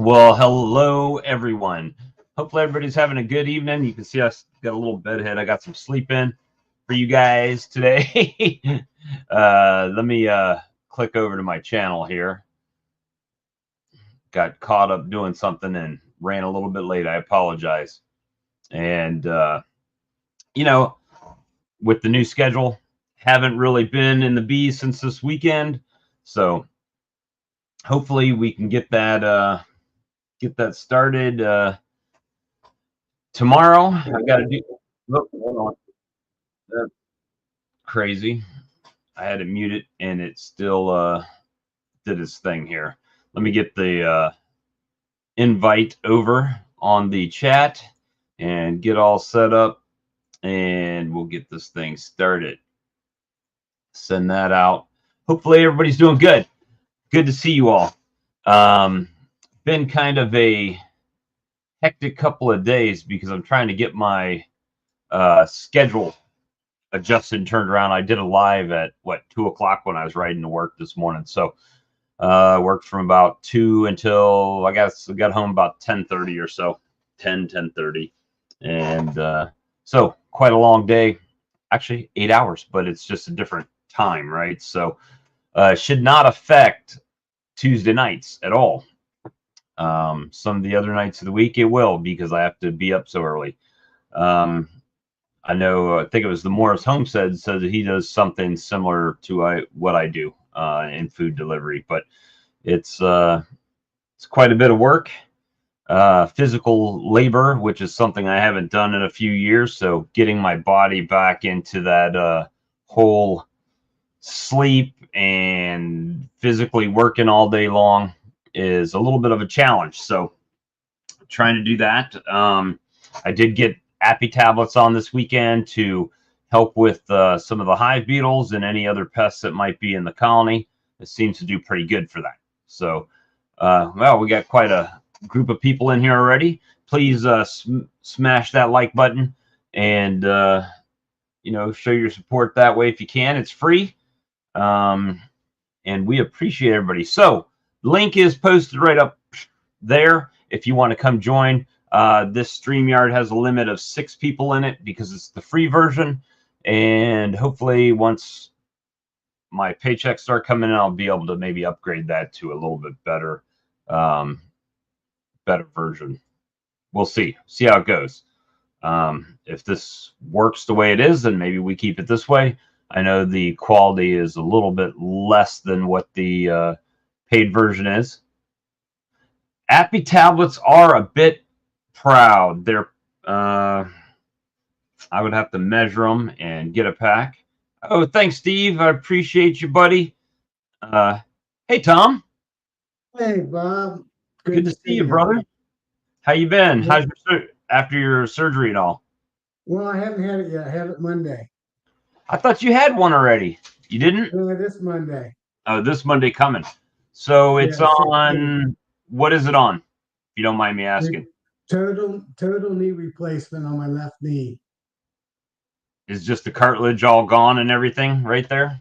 Well, hello everyone. Hopefully everybody's having a good evening. You can see I got a little bedhead. I got some sleep in for you guys today. Let me click over to my channel here. Got caught up doing something and ran a little bit late. I apologize. And you know, with the new schedule, haven't really been in the bees since this weekend. So hopefully we can get that started tomorrow. I've got to do. Look, hold on. That's crazy. I had it muted and it still did its thing here. Let me get the invite over on the chat and get all set up, and we'll get this thing started. Send that out. Hopefully everybody's doing good. Good to see you all. Been kind of a hectic couple of days because I'm trying to get my schedule adjusted and turned around. I did a live at 2 o'clock when I was riding to work this morning. So worked from about 2 until I got home about 10:30 or so, 10:30. And so quite a long day, actually 8 hours, but it's just a different time, right? So should not affect Tuesday nights at all. Some of the other nights of the week it will, because I have to be up so early. I think it was the Morris Homestead said that he does something similar to what I do in food delivery, but it's quite a bit of work, physical labor, which is something I haven't done in a few years. So getting my body back into that whole sleep and physically working all day long is a little bit of a challenge. So trying to do that. I did get Appy tablets on this weekend to help with some of the hive beetles and any other pests that might be in the colony. It seems to do pretty good for that. So, well, we got quite a group of people in here already. Please smash that like button and, show your support that way if you can. It's free. And we appreciate everybody. So, link is posted right up there if you want to come join. This StreamYard has a limit of 6 people in it because it's the free version, and hopefully once my paychecks start coming in, I'll be able to maybe upgrade that to a little bit better version. We'll see how it goes. If this works the way it is, then maybe we keep it this way. I know the quality is a little bit less than what the paid version is. Appy tablets are a bit proud. They're I would have to measure them and get a pack. Oh, thanks, Steve. I appreciate you, buddy. Hey, Tom. Hey, Bob. Good to see you, brother. How you been? How's after your surgery and all? Well, I haven't had it yet. I have it Monday. I thought you had one already. You didn't? No, this Monday. Oh, this Monday coming. So it's on. What is it on? If you don't mind me asking. Total knee replacement on my left knee. Is just the cartilage all gone and everything right there?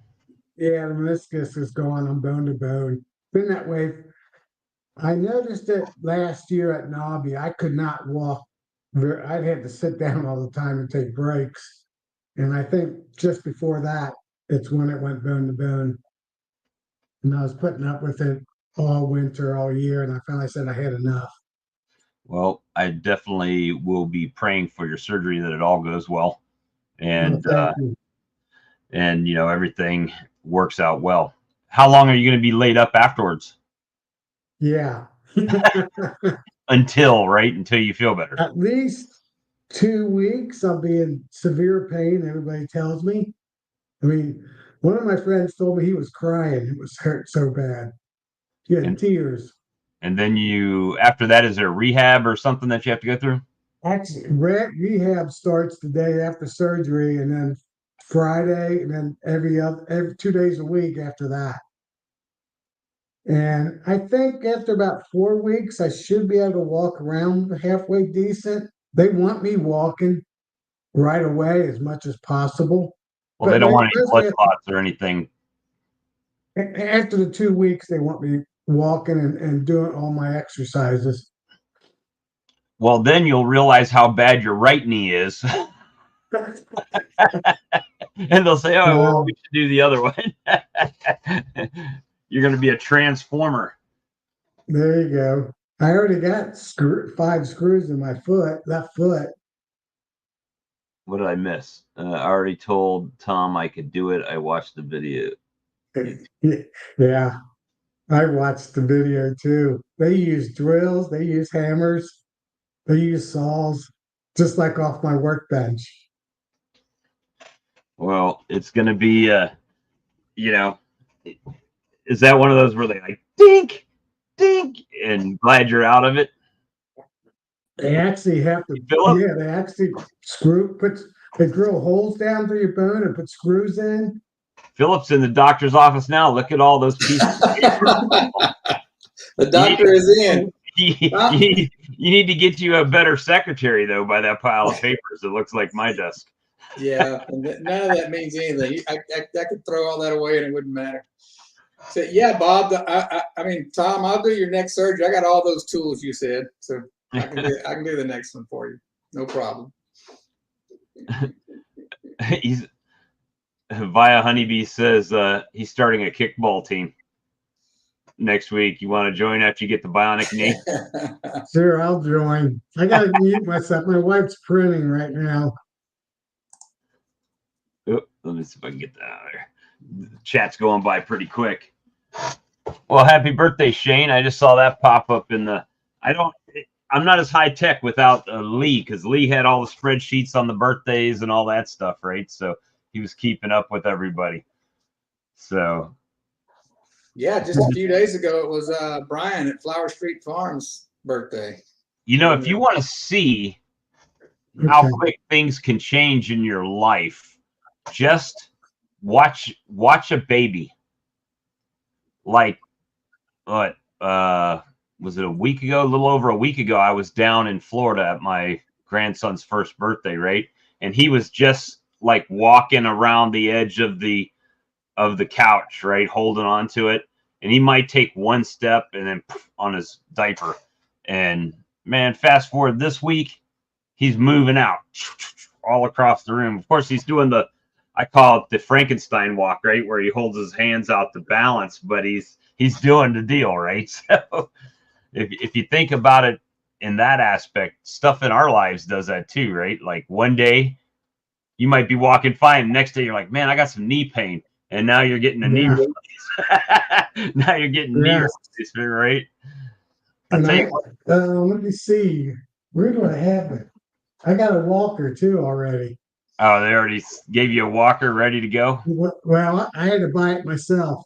Yeah, the meniscus is gone. I'm bone to bone. Been that way. I noticed it last year at Nobby. I could not walk. I'd have to sit down all the time and take breaks. And I think just before that, it's when it went bone to bone. And I was putting up with it all winter, all year, and I finally said I had enough. Well, I definitely will be praying for your surgery, that it all goes well, and everything works out well. How long are you going to be laid up afterwards? Yeah. Until you feel better. At least 2 weeks. I'll be in severe pain, everybody tells me. I mean, one of my friends told me he was crying. It was hurt so bad. He had tears. And then after that, is there rehab or something that you have to go through? Actually, rehab starts the day after surgery, and then Friday, and then every 2 days a week after that. And I think after about 4 weeks, I should be able to walk around halfway decent. They want me walking right away as much as possible. Well, they don't want any blood clots or anything. After the 2 weeks, they want me walking and doing all my exercises. Well, then you'll realize how bad your right knee is. And they'll say, oh, well, we should do the other one. You're going to be a transformer. There you go. I already got 5 screws in my left foot. What did I miss? I already told Tom I could do it. I watched the video. Yeah, I watched the video too. They use drills, they use hammers, they use saws, just like off my workbench. Well, it's going to be, you know, is that one of those where they like dink, dink, and glad you're out of it? They actually have to, Philip? yeah, they actually they drill holes down through your bone and put screws in. Philip's in the doctor's office now. Look at all those pieces. The doctor is in. You need to get you a better secretary, though, by that pile of papers. It looks like my desk. Yeah, and none of that means anything. I could throw all that away and it wouldn't matter. So yeah, Bob. I mean, Tom, I'll do your next surgery. I got all those tools you said, so I can do the next one for you. No problem. He's Via Honeybee says he's starting a kickball team next week. You want to join after you get the bionic knee? Sure, I'll join. I gotta mute myself. My wife's printing right now. Oh, let me see if I can get that out of there. The chat's going by pretty quick. Well, happy birthday, Shane. I just saw that pop up in the. I'm not as high tech without Lee, because Lee had all the spreadsheets on the birthdays and all that stuff, right? So he was keeping up with everybody. So yeah, just a few days ago it was Brian at Flower Street Farms' birthday. You know, if you want to see how quick things can change in your life, just watch a baby. Like what was it a week ago? A little over a week ago, I was down in Florida at my grandson's first birthday, right? And he was just like walking around the edge of the couch, right, holding on to it. And he might take one step and then on his diaper. And man, fast forward this week, he's moving out all across the room. Of course, he's doing I call it the Frankenstein walk, right, where he holds his hands out to balance, but he's doing the deal, right? So if you think about it in that aspect, stuff in our lives does that too, right? Like one day you might be walking fine, the next day you're like, man, I got some knee pain, and now you're getting a knee replacement. Now you're getting knee replacement, right? Let me see. Where do I have it? I got a walker too already. Oh, they already gave you a walker ready to go? Well, I had to buy it myself.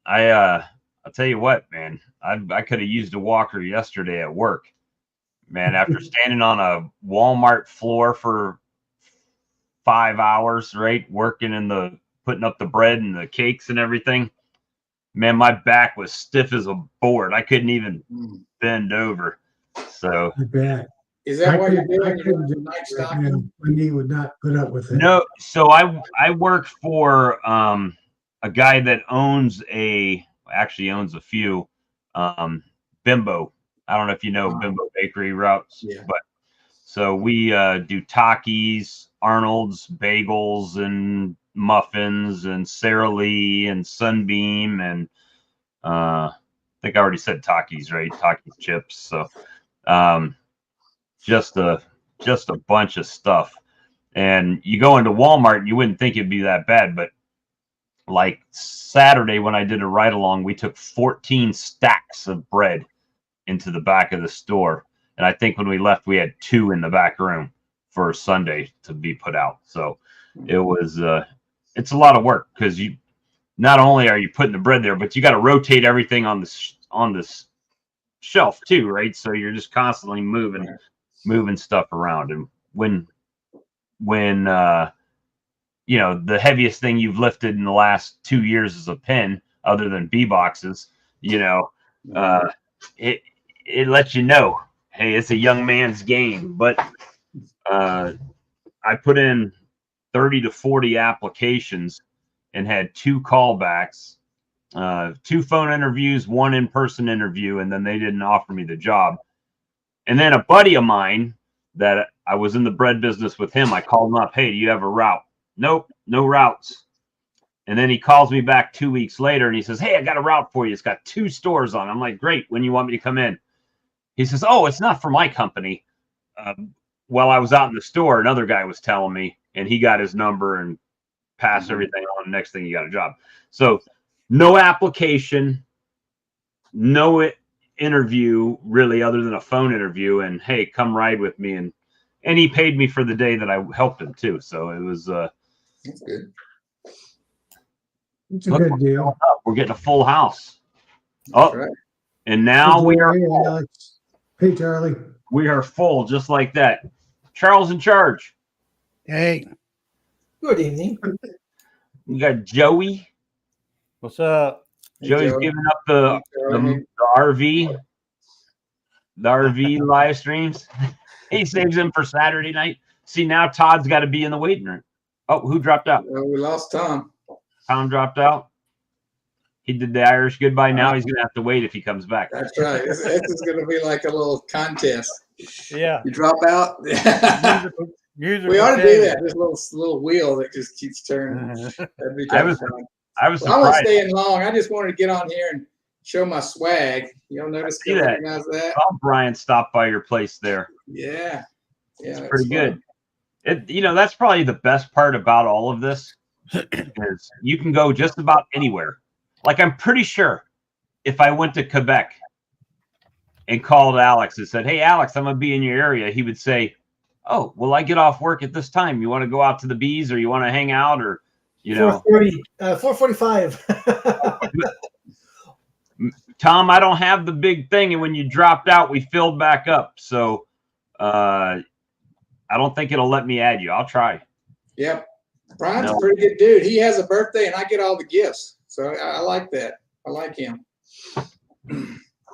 I'll tell you what, man. I could have used a walker yesterday at work. Man, after standing on a Walmart floor for 5 hours, right, working putting up the bread and the cakes and everything, man, my back was stiff as a board. I couldn't even bend over. So I bet. Is that why you're doing the night stocking? My knee would not put up with it. No, so I work for a guy that actually owns a few Bimbo. I don't know if you know Bimbo Bakery routes, but so we do Takis, Arnold's, bagels, and muffins, and Sara Lee, and Sunbeam, and I think I already said Takis, right? Takis chips. So just a bunch of stuff. And you go into Walmart and you wouldn't think it'd be that bad, but like Saturday when I did a ride along, we took 14 stacks of bread into the back of the store. And I think when we left, we had 2 in the back room for Sunday to be put out. So it was, it's a lot of work, because you not only are you putting the bread there, but you got to rotate everything on this shelf too, right? So you're just constantly moving stuff around. And when you know, the heaviest thing you've lifted in the last 2 years is a pen, other than bee boxes, you know, it lets you know, hey, it's a young man's game. But I put in 30 to 40 applications and had 2 callbacks, 2 phone interviews, 1 in-person interview, and then they didn't offer me the job. And then a buddy of mine that I was in the bread business with him, I called him up, hey, do you have a route? Nope, no routes. And then he calls me back 2 weeks later and he says, hey, I got a route for you. It's got 2 stores on it. I'm like, great, when you want me to come in? He says, oh, it's not for my company. While I was out in the store, another guy was telling me, and he got his number and passed everything on. Next thing, he got a job. So no application, no interview really, other than a phone interview. And hey, come ride with me. And he paid me for the day that I helped him too. So it was That's good. It's a good deal. we're getting a full house. That's right. And now we are full. Alex. Hey, Charlie. We are full just like that. Charles in charge. Hey, Good evening. We got Joey. what's up? Hey, Joey's Joey. giving up the RV live streams. He saves them for Saturday night. See, now Todd's got to be in the waiting room. Oh, who dropped out? We lost Tom. Tom dropped out. He did the Irish goodbye. Now he's going to have to wait if he comes back. That's right. This is going to be like a little contest. Yeah. You drop out. Musical We ought to do chairs. that. This little wheel that just keeps turning. That'd be I kind was of fun. I was Well, I won't surprised. stay in long. I just wanted to get on here and show my swag. You'll notice, see that. recognize that. Oh, Brian stopped by your place there. Yeah. Yeah. It's that's pretty fun. good. That's probably the best part about all of this is you can go just about anywhere. Like, I'm pretty sure if I went to Quebec and called Alex and said, hey, Alex, I'm going to be in your area, he would say, oh, well, I get off work at this time. You want to go out to the bees or you want to hang out or, 4:40, 4:45. Tom, I don't have the big thing. And when you dropped out, we filled back up. So I don't think it'll let me add you. I'll try. Yep. Brian's a pretty good dude. He has a birthday and I get all the gifts. So I like that. I like him.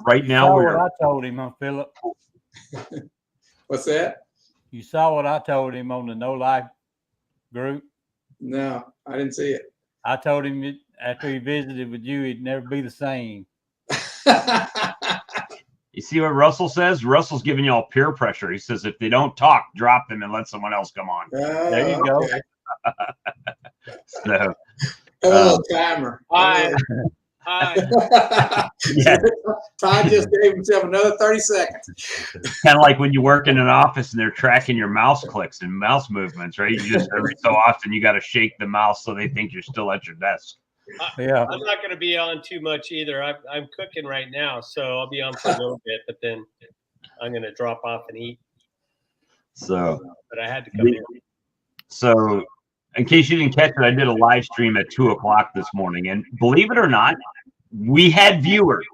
Right now, Saw we're what I told him on Philip. What's that? You saw what I told him on the No Life group. No, I didn't see it. I told him that after he visited with you, he'd never be the same. You see what Russell says? Russell's giving y'all peer pressure. He says if they don't talk, drop them and let someone else come on. There you go. So, Have a little timer. Hi. yeah, Todd just gave himself another 30 seconds. kind of like when you work in an office and they're tracking your mouse clicks and mouse movements, right? You just every so often you got to shake the mouse so they think you're still at your desk. Yeah. I'm not going to be on too much either. I'm cooking right now, so I'll be on for a little bit, but then I'm going to drop off and eat. So, But I had to come in. So, in case you didn't catch it, I did a live stream at 2:00 this morning, and believe it or not, we had viewers.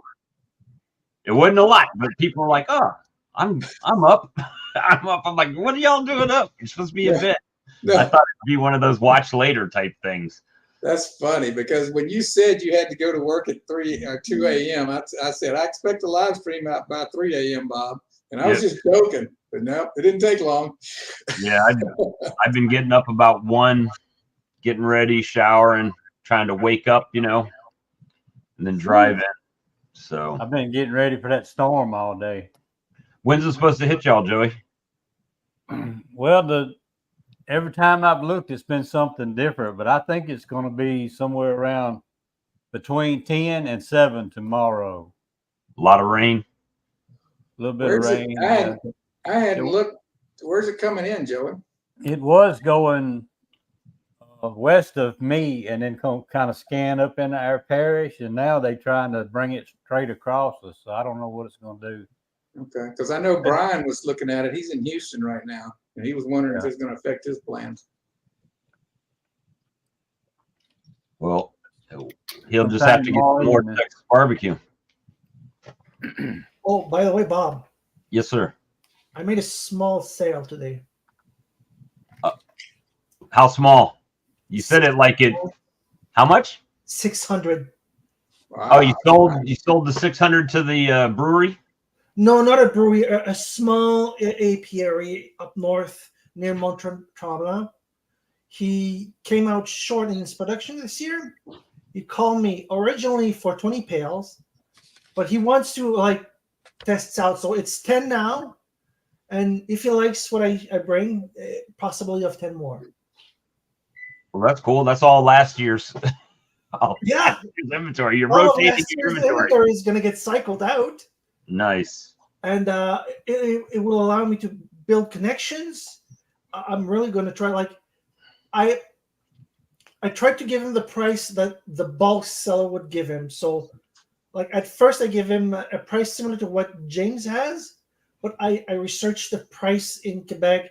It wasn't a lot, but people were like, "Oh, I'm up, I'm up." I'm like, "What are y'all doing up? You're supposed to be in bed." No, I thought it'd be one of those watch later type things. that's funny because when you said you had to go to work at 3 or 2 a.m., I said, I expect a live stream out by 3 a.m., Bob. And I was just joking, but no, it didn't take long. Yeah, I've been getting up about 1, getting ready, showering, trying to wake up, and then drive in. So, I've been getting ready for that storm all day. when's it supposed to hit y'all, Joey? Well, every time I've looked, it's been something different, but I think it's going to be somewhere around between 10 and 7 tomorrow. A lot of rain. A little bit Where's of it? rain. I hadn't looked. Where's it coming in, Joey? It was going west of me and then kind of scan up into our parish, and now they're trying to bring it straight across us. So I don't know what it's going to do. Okay, because I know Brian was looking at it. He's in Houston right now, and he was wondering if it's going to affect his plans. Well, he'll just have to get more Texas barbecue. Oh, by the way, Bob, Yes, sir. I made a small sale today. How small? You said it like it. How much? 600. Wow. Oh, you sold the 600 to the brewery. No, not a brewery, a small apiary up north near Montreal. He came out short in his production this year. He called me originally for 20 pails, but he wants to like test out. So it's 10 now, and if he likes what I bring, possibly of 10 more. Well, that's cool. That's all last year's. Yeah. Last year's inventory. You're All of rotating last your year's inventory. is going to get cycled out, Nice. and it will allow me to build connections. I'm really going to try. Like, I tried to give him the price that the bulk seller would give him. So, like at first, I give him a price similar to what James has, but I researched the price in Quebec,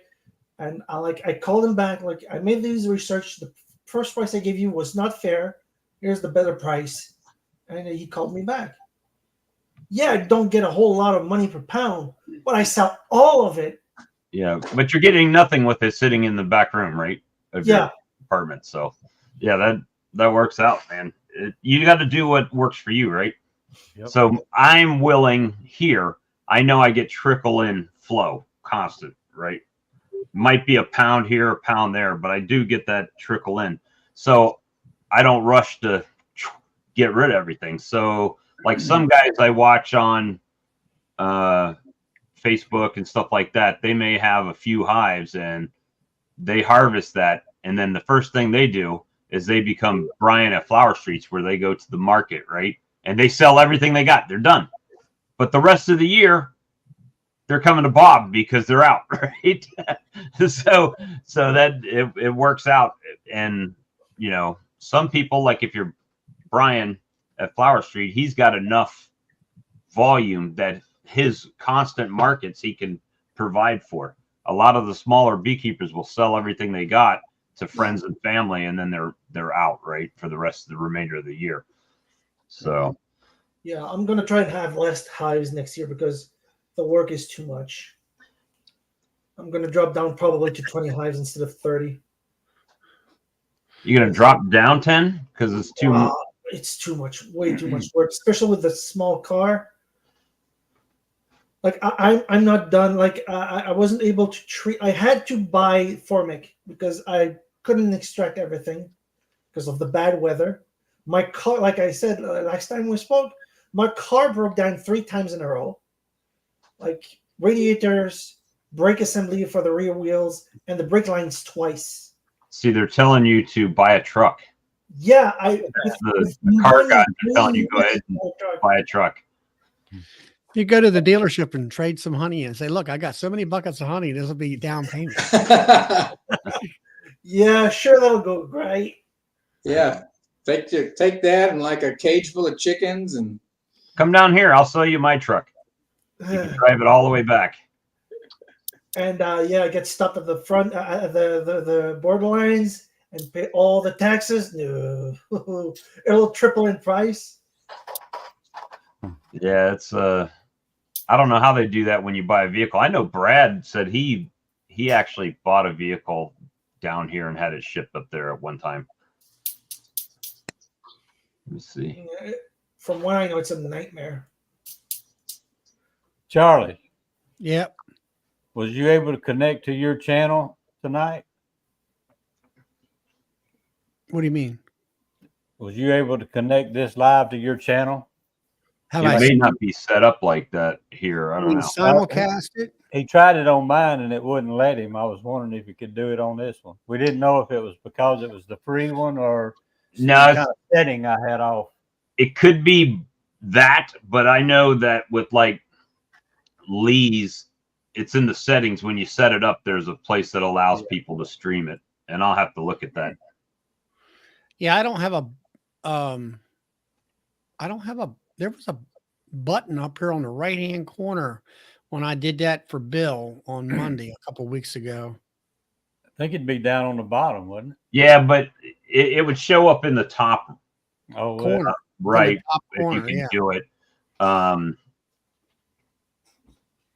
and I called him back. Like, I made these research. The first price I gave you was not fair. Here's the better price, and he called me back. Yeah, I don't get a whole lot of money per pound, but I sell all of it. Yeah, but you're getting nothing with it sitting in the back room, right? Of your apartment. So, yeah, that works out, man. You got to do what works for you, right? Yep. So I'm willing here. I know I get trickle in flow, constant, right? Might be a pound here, a pound there, but I do get that trickle in. So I don't rush to get rid of everything. So like some guys I watch on Facebook and stuff like that, they may have a few hives and they harvest that. And then the first thing they do is they become Brian at Flower Streets, where they go to the market, right? And they sell everything they got. They're done. But the rest of the year, they're coming to Bob because they're out, right? so that it works out. And, you know, some people, like if you're Brian at Flower Street, he's got enough volume that his constant markets he can provide for. A lot of the smaller beekeepers will sell everything they got to friends and family, and then they're out, right, for the rest of the remainder of the year. So yeah, I'm gonna try and have less hives next year because the work is too much. I'm gonna drop down probably to 20 hives instead of 30. you're gonna drop down 10 because it's too much. It's too much, way too much work, especially with the small car. Like I'm not done. Like I wasn't able to treat. I had to buy Formic because I couldn't extract everything because of the bad weather. My car, like I said last time we spoke, my car broke down 3 times in a row. Like radiators, brake assembly for the rear wheels, and the brake lines twice. See, they're telling you to buy a truck. Yeah, the car guys are telling you go ahead and buy a truck. You go to the dealership and trade some honey and say, look, I got so many buckets of honey. This will be down payment. Yeah, sure. That'll go great. Yeah. Take that and like a cage full of chickens and Come down here. I'll sell you my truck. You can drive it all the way back. And yeah, get stopped at the front, the borderlines, and pay all the taxes. No, it'll triple in price. Yeah, it's I don't know how they do that when you buy a vehicle. I know Brad said he actually bought a vehicle down here and had it shipped up there at one time. Let me see. From what I know, it's a nightmare. Charlie, Yep. was you able to connect to your channel tonight? What do you mean? Was you able to connect this live to your channel? Have It I may not be set up like that here. I don't know. simulcast it? He tried it on mine and it wouldn't let him. I was wondering if he could do it on this one. We didn't know if it was because it was the free one or some No, kind of setting I had off. it could be that, but I know that with like Lee's, it's in the settings. When you set it up, there's a place that allows people to stream it, and I'll have to look at that. Yeah, I don't have there was a button up here on the right-hand corner when I did that for Bill on Monday a couple weeks ago. I think it'd be down on the bottom, wouldn't it? Yeah, but it would show up in the top Oh, well, Corner. right top if you corner, can yeah. do it.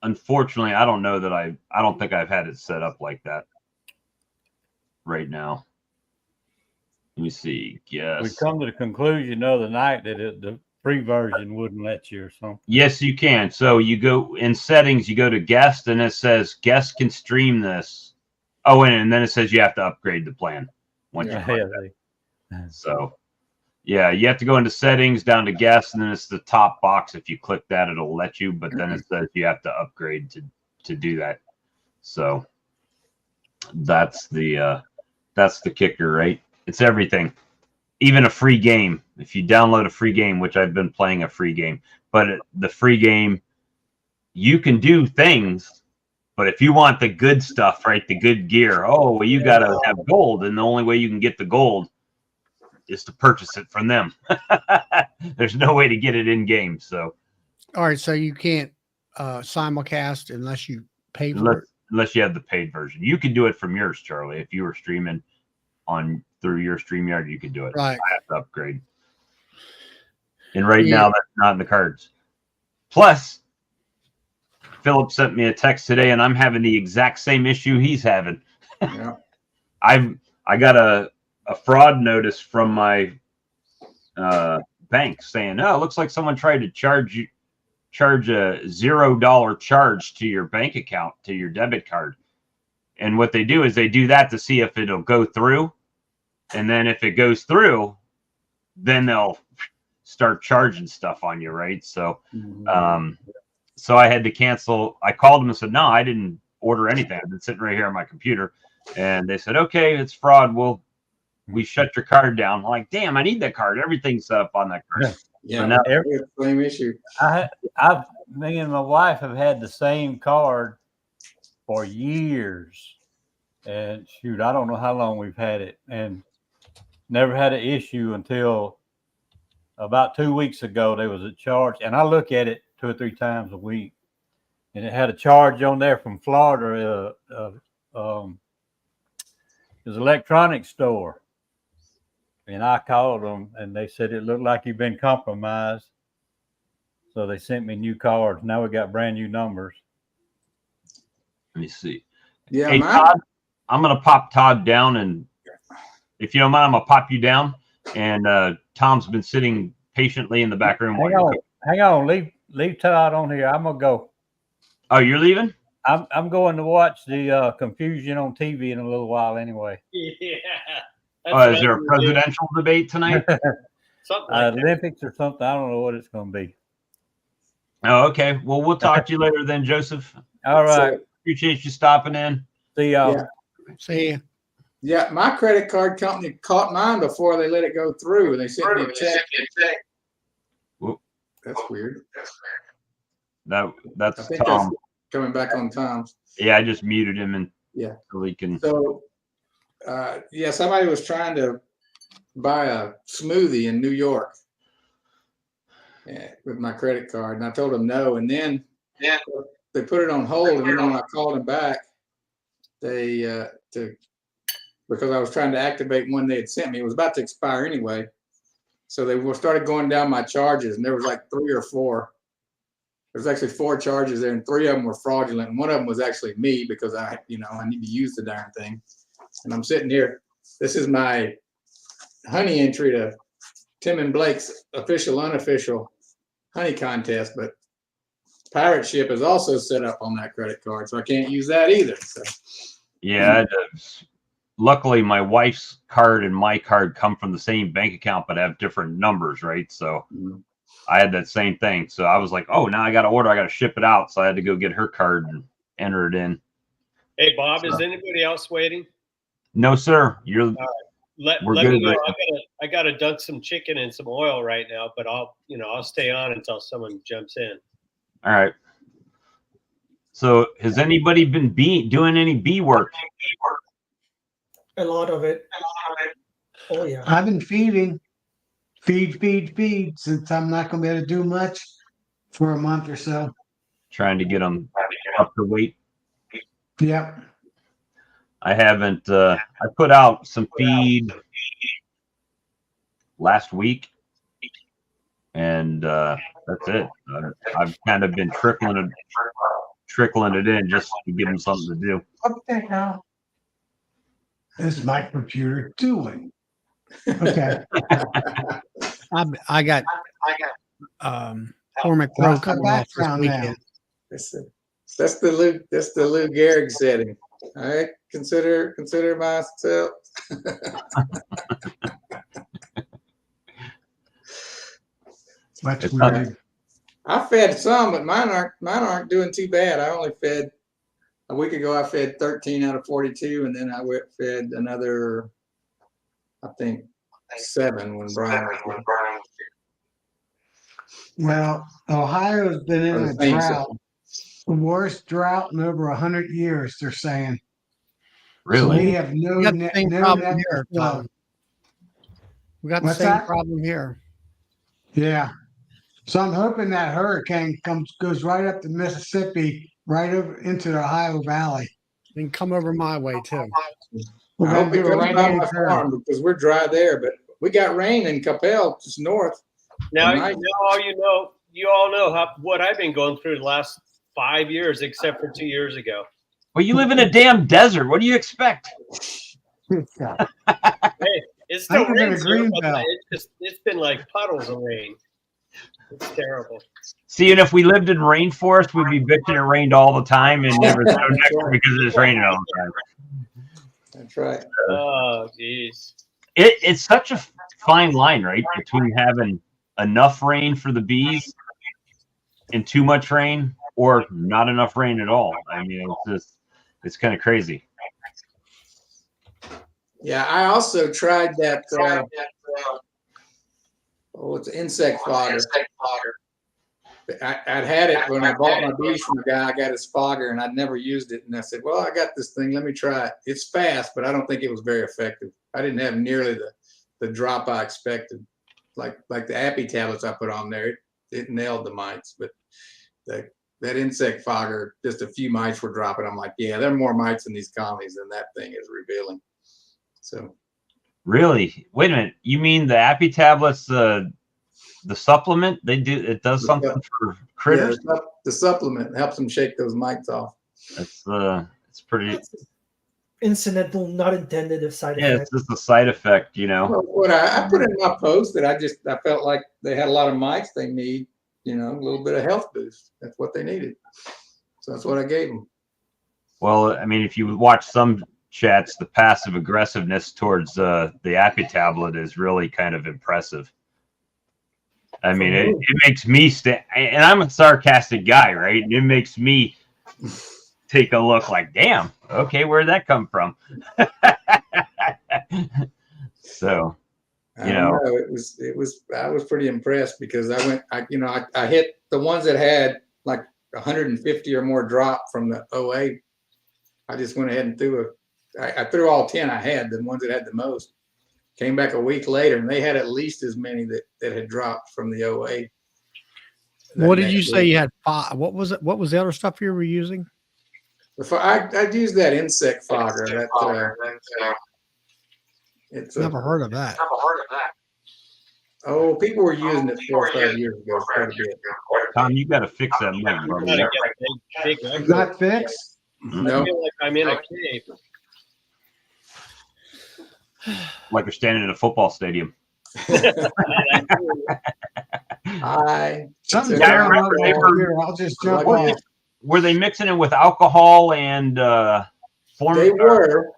Unfortunately, I don't know that I don't think I've had it set up like that right now. Let me see. Yes. we come to the conclusion the other night that the free version wouldn't let you or something. Yes, you can. So you go in settings, you go to guest, and it says guests can stream this. Oh, and then it says you have to upgrade the plan once you click that. So Yeah, you have to go into settings, down to guests, and then it's the top box. If you click that, it'll let you, but then it says you have to upgrade to do that. So that's the kicker, right? It's everything. Even a free game. If you download a free game, which I've been playing a free game, but the free game, you can do things, but if you want the good stuff, right, the good gear, oh, well, you got to have gold, and the only way you can get the gold is to purchase it from them. There's no way to get it in game. So, All right, so you can't simulcast unless you pay for it. unless you have the paid version. You can do it from yours, Charlie. If you were streaming on through your StreamYard, you could do it. Right. I have to upgrade. And right Yeah. now, that's not in the cards. Plus, Philip sent me a text today, and I'm having the exact same issue he's having. Yeah. I got a fraud notice from my bank saying, "Oh, it looks like someone tried to charge a $0 charge to your bank account, to your debit card." And what they do is they do that to see if it'll go through, and then if it goes through, then they'll start charging stuff on you, right? So, so I had to cancel. I called them and said, "No, I didn't order anything. I've been sitting right here on my computer." And they said, "Okay, it's fraud. We shut your card down." I'm like, damn, I need that card. Everything's set up on that card. Yeah, So now, same issue. Me and my wife have had the same card for years, and shoot, I don't know how long we've had it, and never had an issue until about 2 weeks ago. There was a charge, and I look at it 2 or 3 times a week, and it had a charge on there from Florida. It was an electronics store, and I called them, and they said it looked like you've been compromised. So they sent me new cards. Now we got brand new numbers. let me see. Yeah, Hey, mine, Todd, I'm going to pop Todd down, and if you don't mind, I'm going to pop you down. And Tom's been sitting patiently in the back room. Hang on. Leave Todd on here. I'm gonna go. Oh, you're leaving? I'm going to watch the confusion on TV in a little while anyway. Yeah. Is there a presidential debate tonight? Something like that. Olympics or something. I don't know what it's going to be. Oh, okay. Well, we'll talk to you later then, Joseph. All right. Appreciate you stopping in. See y'all. Yeah. See ya. yeah, my credit card company caught mine before they let it go through, and they sent me a check. Whoop. That's weird. I That's think Tom. that's coming back on time. Yeah, I just muted him and Yeah. so he can. So, yeah, somebody was trying to buy a smoothie in New York with my credit card, and I told them no. And then they put it on hold, and then when I called them back, they because I was trying to activate one they had sent me. It was about to expire anyway, so they started going down my charges, and there was like 3 or 4. There's actually 4 charges there, and 3 of them were fraudulent, and one of them was actually me because I need to use the darn thing. And I'm sitting here. This is my honey entry to Tim and Blake's official, unofficial honey contest, but Pirate Ship is also set up on that credit card, so I can't use that either. So. Yeah. Luckily, my wife's card and my card come from the same bank account, but have different numbers, right? So. I had that same thing. So I was like, oh, now I got to order. I got to ship it out. So I had to go get her card and enter it in. Hey, Bob, is anybody else waiting? No, sir. We're Let good. me know. I gotta dunk some chicken in some oil right now, but I'll stay on until someone jumps in. All right. So has anybody been doing any bee work? A lot of it. Oh yeah. I've been feeding. Feed, since I'm not going to be able to do much for a month or so. Trying to get them up to weight. Yep. I haven't. I put out some feed last week, and that's it. I've kind of been trickling it in just to give them something to do. What the hell is my computer doing? Okay. I got Cormac Pro Lost the coming off this background now. weekend. That's the Lou Gehrig setting. All right, consider myself. Much It's not- needed. I fed some, but mine aren't doing too bad. I only fed a week ago. I fed 13 out of 42, and then I fed another, I think, 7 when Brian was here. Well, Ohio's been in Or a the same drought, the worst drought in over 100 years. They're saying. So Really? we have no We got the net, same no problem net here, flow. Tom. We got the What's same that? problem here. Yeah. So I'm hoping that hurricane goes right up the Mississippi, right over into the Ohio Valley. And come over my way too. We're I gonna hope it do a comes right by hand my turn. farm because we're dry there, but we got rain in Capel, just north. Now, Nice. you all know what I've been going through the last 5 years, except for 2 years ago. Well, you live in a damn desert. What do you expect? Hey, it's I still live in a rains here, green but belt. it's been like puddles of rain. It's terrible. See, and if we lived in rainforest, we'd be bitching it rained all the time and never snowed next year because it's raining all the time. That's right. Oh, geez. It's such a fine line, right, between having enough rain for the bees and too much rain, or not enough rain at all. I mean, it's kind of crazy. Yeah, I also tried that. It's insect fodder. I'd had it when I bought my bees from the guy. I got his fogger, and I'd never used it. And I said, "Well, I got this thing. Let me try it. It's fast, but I don't think it was very effective. I didn't have nearly the drop I expected. Like the Appy tablets I put on there, it nailed the mites. But that insect fogger, just a few mites were dropping. I'm like, yeah, there are more mites in these colonies than that thing is revealing. So Really? Wait a minute. You mean the Appy tablets, the supplement? It does something for critters? yeah, the supplement helps them shake those mites off. It's pretty. Incidental, not intended side Yeah, effect. it's just a side effect, you know. Well, what I put in my post that I felt like they had a lot of mites they need, a little bit of health boost. That's what they needed. So that's what I gave them. Well, I mean, if you watch some chats, the passive aggressiveness towards the Appy tablet is really kind of impressive. I mean, it makes me and I'm a sarcastic guy, right? And it makes me take a look like, damn, okay, where'd that come from? So, I don't know. I was pretty impressed because I hit the ones that had like 150 or more drop from the OA. I just went ahead and I threw all 10 I had, the ones that had the most. Came back a week later and they had at least as many that had dropped from the OA. What did you say you had 5? What was it? What was the other stuff you were using? I'd use that insect fogger. It's Never heard of that. Oh, people were using it 4 or 5 years ago. Quite a bit. Tom, you got to fix that mic, Gotta brother. get a big Is that fixed? I No, feel like I'm in a cave. Like you're standing in a football stadium. Something's Yeah, I down remember they over were- here. I'll just jump Well, off. Were they mixing it with alcohol and They were,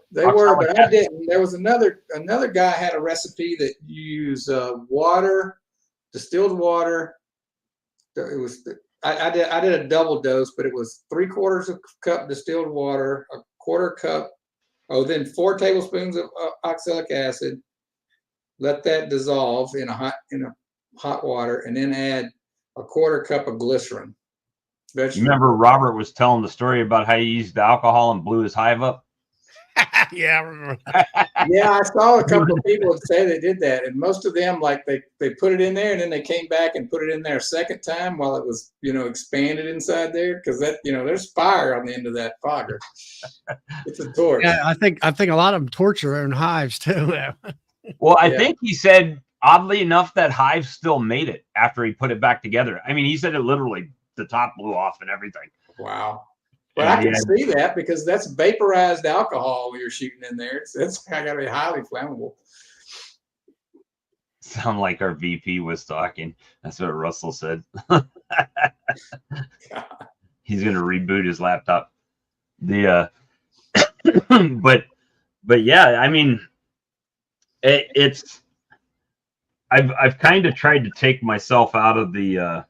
but I Oxalic didn't. There was another guy had a recipe that you use water, distilled water. It was I did a double dose, but it was 3/4 cup distilled water, a 1/4 cup, then 4 tablespoons of oxalic acid. Let that dissolve in a hot water, and then add a 1/4 cup of glycerin. You remember Robert was telling the story about how he used the alcohol and blew his hive up? Yeah, I remember. Yeah, I saw a couple of people say they did that, and most of them like they put it in there, and then they came back and put it in there a second time while it was expanded inside there, because that there's fire on the end of that fogger. It's a torch. Yeah, I think a lot of them torture their own hives too. Well, I Yeah. think he said, oddly enough, that hive still made it after he put it back together. I mean, he said it literally, the top blew off and everything. But I can see that because that's vaporized alcohol when you're shooting in there. It's got to be highly flammable. Sound like our VP was talking. That's what Russell said. He's going to reboot his laptop. But yeah, I mean, I've kind of tried to take myself out of the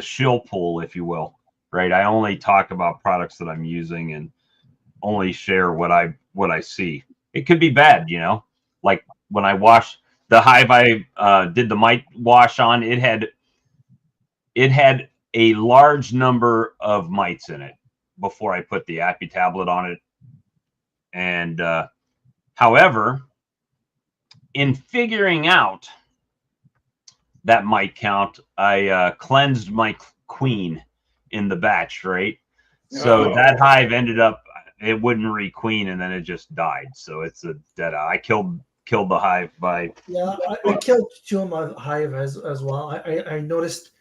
shill pool, if you will, right? I only talk about products that I'm using and only share what I see. It could be bad, you know, like when I washed the Hive, I did the mite wash on. It had a large number of mites in it before I put the Appy tablet on it. And however, in figuring out that mite count, I cleansed my queen in the batch, right? So that Hive ended up, it wouldn't requeen, and then it just died. So it's a dead eye. I killed the Hive by. Yeah, I killed 2 of my Hive as well. I noticed.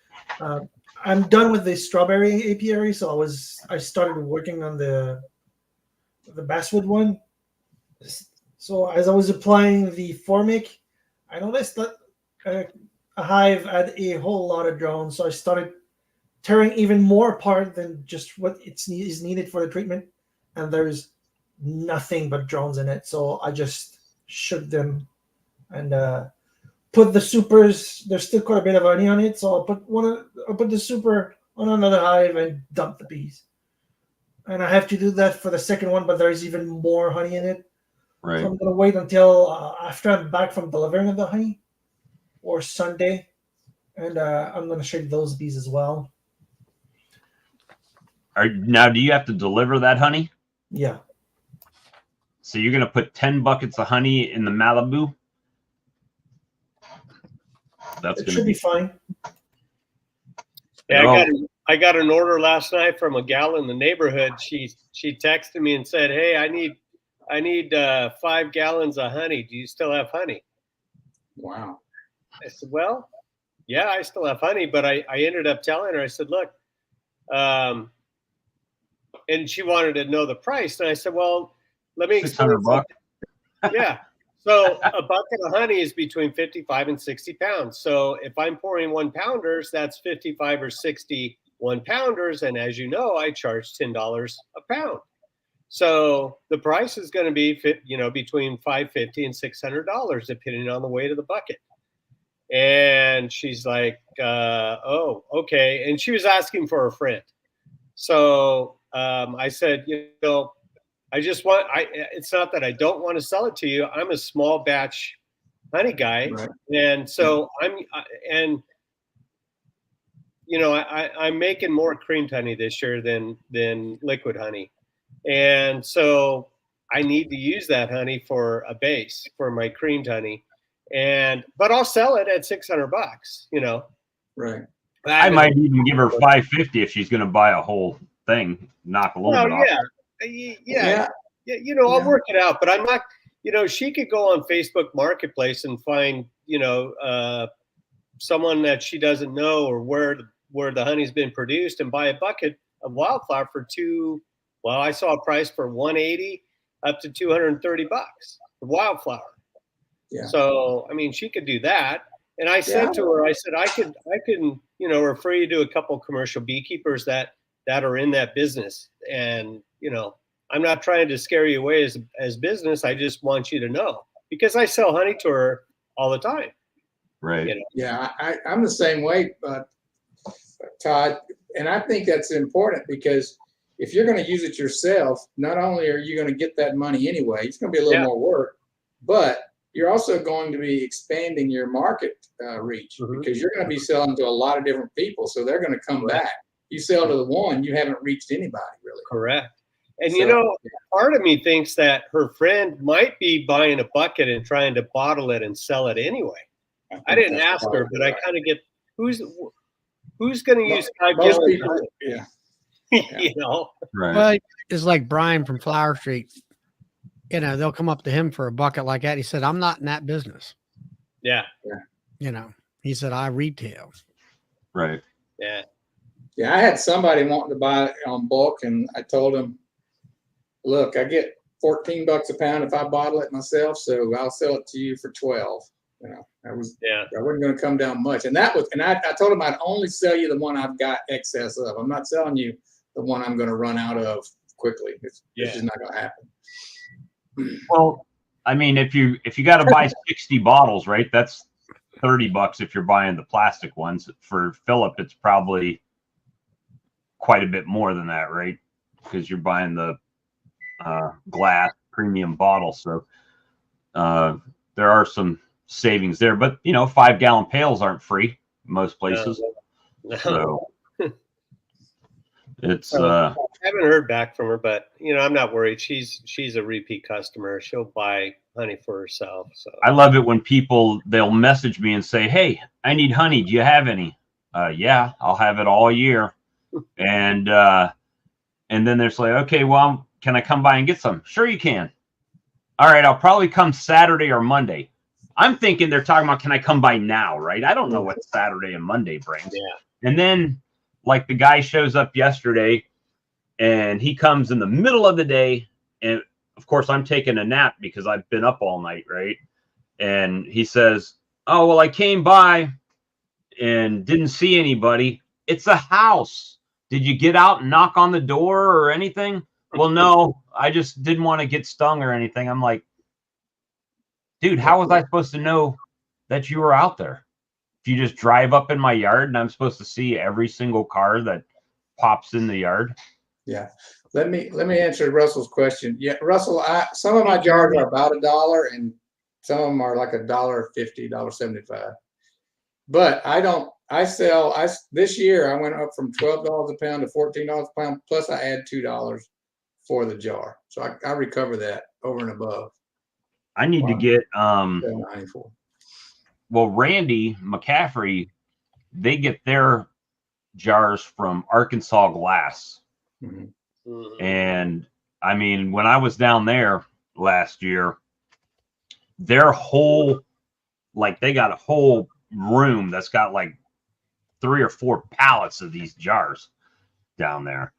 I'm done with the strawberry apiary, so I started working on the basswood one. So as I was applying the formic, I noticed that a Hive had a whole lot of drones. So I started tearing even more apart than just what is needed for the treatment, and there's nothing but drones in it. So I just shook them and put the supers. There's still quite a bit of honey on it, so I'll put the super on another Hive and dump the bees. And I have to do that for the second one, but there's even more honey in it. Right. So I'm gonna wait until after I'm back from delivering of the honey, or Sunday, and I'm gonna shake those bees as well. Now, do you have to deliver that honey? Yeah. So you're gonna put 10 buckets of honey in the Malibu? That's It gonna should be fine. Yeah, I got an order last night from a gal in the neighborhood. She texted me and said, "Hey, I need 5 gallons of honey. Do you still have honey?" Wow. I said, "Well, yeah, I still have honey," but I ended up telling her, I said, "Look," and she wanted to know the price, and I said, "Well, let me explain." $600. Yeah. So a bucket of honey is between 55 and 60 pounds. So if I'm pouring 1 pounders, that's 55 or 60 1-pounders. And as you know, I charge $10 a pound. So the price is going to be, between $550 and $600, depending on the weight of the bucket. And she's like, "Oh, okay." And she was asking for a friend. So I said, it's not that I don't want to sell it to you. I'm a small batch honey guy. Right. And so I'm making more creamed honey this year than liquid honey. And so I need to use that honey for a base for my creamed honey. But I'll sell it at $600, Right. I might even give her $550 if she's going to buy a whole thing, knock a little bit off. Yeah. I'll work it out, but I'm not, she could go on Facebook Marketplace and find, someone that she doesn't know or where the honey's been produced and buy a bucket of wildflower for I saw a price for $180 up to $230 for wildflower. Yeah. So, I mean, she could do that. And I said to her, I said, I can, refer you to a couple commercial beekeepers that are in that business. And, I'm not trying to scare you away as business. I just want you to know, because I sell honey to her all the time. Right. Yeah, I'm the same way, Todd. And I think that's important, because if you're going to use it yourself, not only are you going to get that money anyway, it's going to be a little more work, but you're also going to be expanding your market reach, because you're going to be selling to a lot of different people. So they're going to come back. You sell to the one, you haven't reached anybody really. Correct. And part of me thinks that her friend might be buying a bucket and trying to bottle it and sell it anyway. I didn't ask her, but I kind of get who's going to use 5 gallons. People, Right. Well, it's like Brian from Flower Street. They'll come up to him for a bucket like that. He said, "I'm not in that business." Yeah. He said, "I retail." Right. Yeah. Yeah, I had somebody wanting to buy on bulk, and I told him, "Look, I get $14 a pound if I bottle it myself, so I'll sell it to you for 12." I wasn't going to come down much, and I told him I'd only sell you the one I've got excess of. I'm not selling you the one I'm going to run out of quickly. It's just not going to happen. Well, I mean, if you got to buy 60 bottles, right? That's $30 if you're buying the plastic ones. For Philip, it's probably quite a bit more than that, right? Because you're buying the glass premium bottle. So there are some savings there, but 5-gallon pails aren't free most places. No. So it's I haven't heard back from her, but I'm not worried. She's a repeat customer. She'll buy honey for herself. So I love it when they'll message me and say, "Hey, I need honey. Do you have any?" Yeah, I'll have it all year. And then they're like, "Okay, well, can I come by and get some?" Sure, you can. All right, I'll probably come Saturday or Monday. I'm thinking they're talking about, can I come by now, right? I don't know what Saturday and Monday brings. Yeah. And then, like, the guy shows up yesterday, and he comes in the middle of the day, and of course I'm taking a nap because I've been up all night, right? And he says, "Oh, well, I came by and didn't see anybody. It's a house. Did you get out and knock on the door or anything?" "Well, no, I just didn't want to get stung or anything." I'm like, dude, how was I supposed to know that you were out there? If you just drive up in my yard and I'm supposed to see every single car that pops in the yard? Yeah. Let me answer Russell's question. Yeah, Russell, some of my jars are about $1 and some of them are like $1.50, $1.75. But this year I went up from $12 a pound to $14 a pound, plus I add $2 for the jar. So I recover that over and above. I need to get $7.94. well, Randy McCaffrey, they get their jars from Arkansas Glass. Mm-hmm. And I mean, when I was down there last year, their whole, like, they got a whole room that's got like 3 or 4 pallets of these jars down there.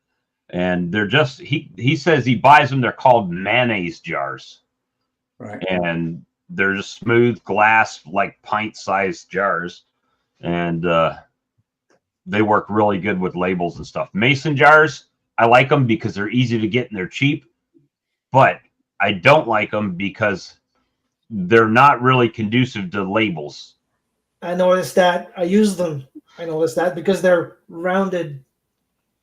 And they're just, he says he buys them. They're called mayonnaise jars. Right. And they're just smooth glass, like pint-sized jars. And they work really good with labels and stuff. Mason jars, I like them because they're easy to get and they're cheap. But I don't like them because they're not really conducive to labels. I noticed that. I use them. I noticed that because they're rounded.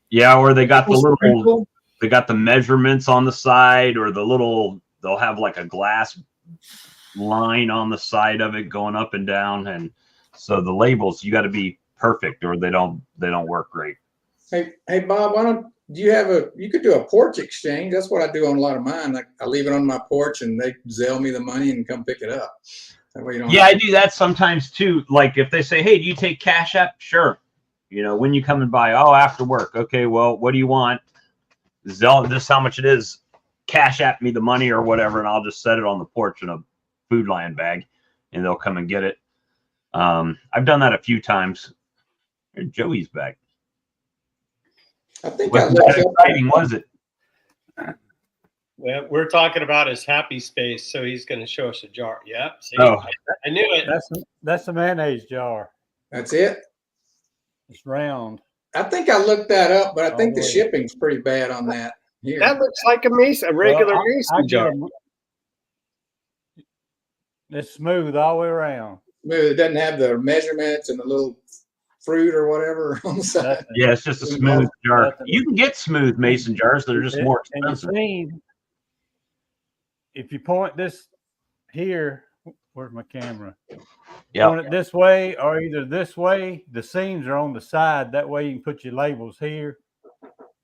Yeah, or they got the little, sprinkle. they got the measurements on the side, or the little, they'll have like a glass line on the side of it going up and down. And so the labels, you got to be perfect or they don't work great. Hey Bob, you could do a porch exchange. That's what I do on a lot of mine. Like I leave it on my porch and they Zelle me the money and come pick it up. That way you don't I do that sometimes too. Like if they say, "Hey, do you take Cash App?" Sure. When you coming by? "Oh, after work." "Okay, well, what do you want?" Zelle, this is how much it is. Cash App me the money or whatever, and I'll just set it on the porch in a Food Lion bag, and they'll come and get it. I've done that a few times. Joey's back. I think Wasn't that exciting, was it? Well, we're talking about his happy space, so he's going to show us a jar. Yep. See, Oh. I knew it. That's a mayonnaise jar. That's it. It's round. I think I looked that up, but I think the Oh, boy. shipping's pretty bad on that. Here. That looks like a regular Well, mason jar. It's smooth all the way around. It doesn't have the measurements and the little fruit or whatever on the side. Yeah, it's just a smooth jar. You can get smooth mason jars. They're just more expensive. And you see, if you point this here, where's my camera? Yeah. Point it this way or either this way. The seams are on the side. That way you can put your labels here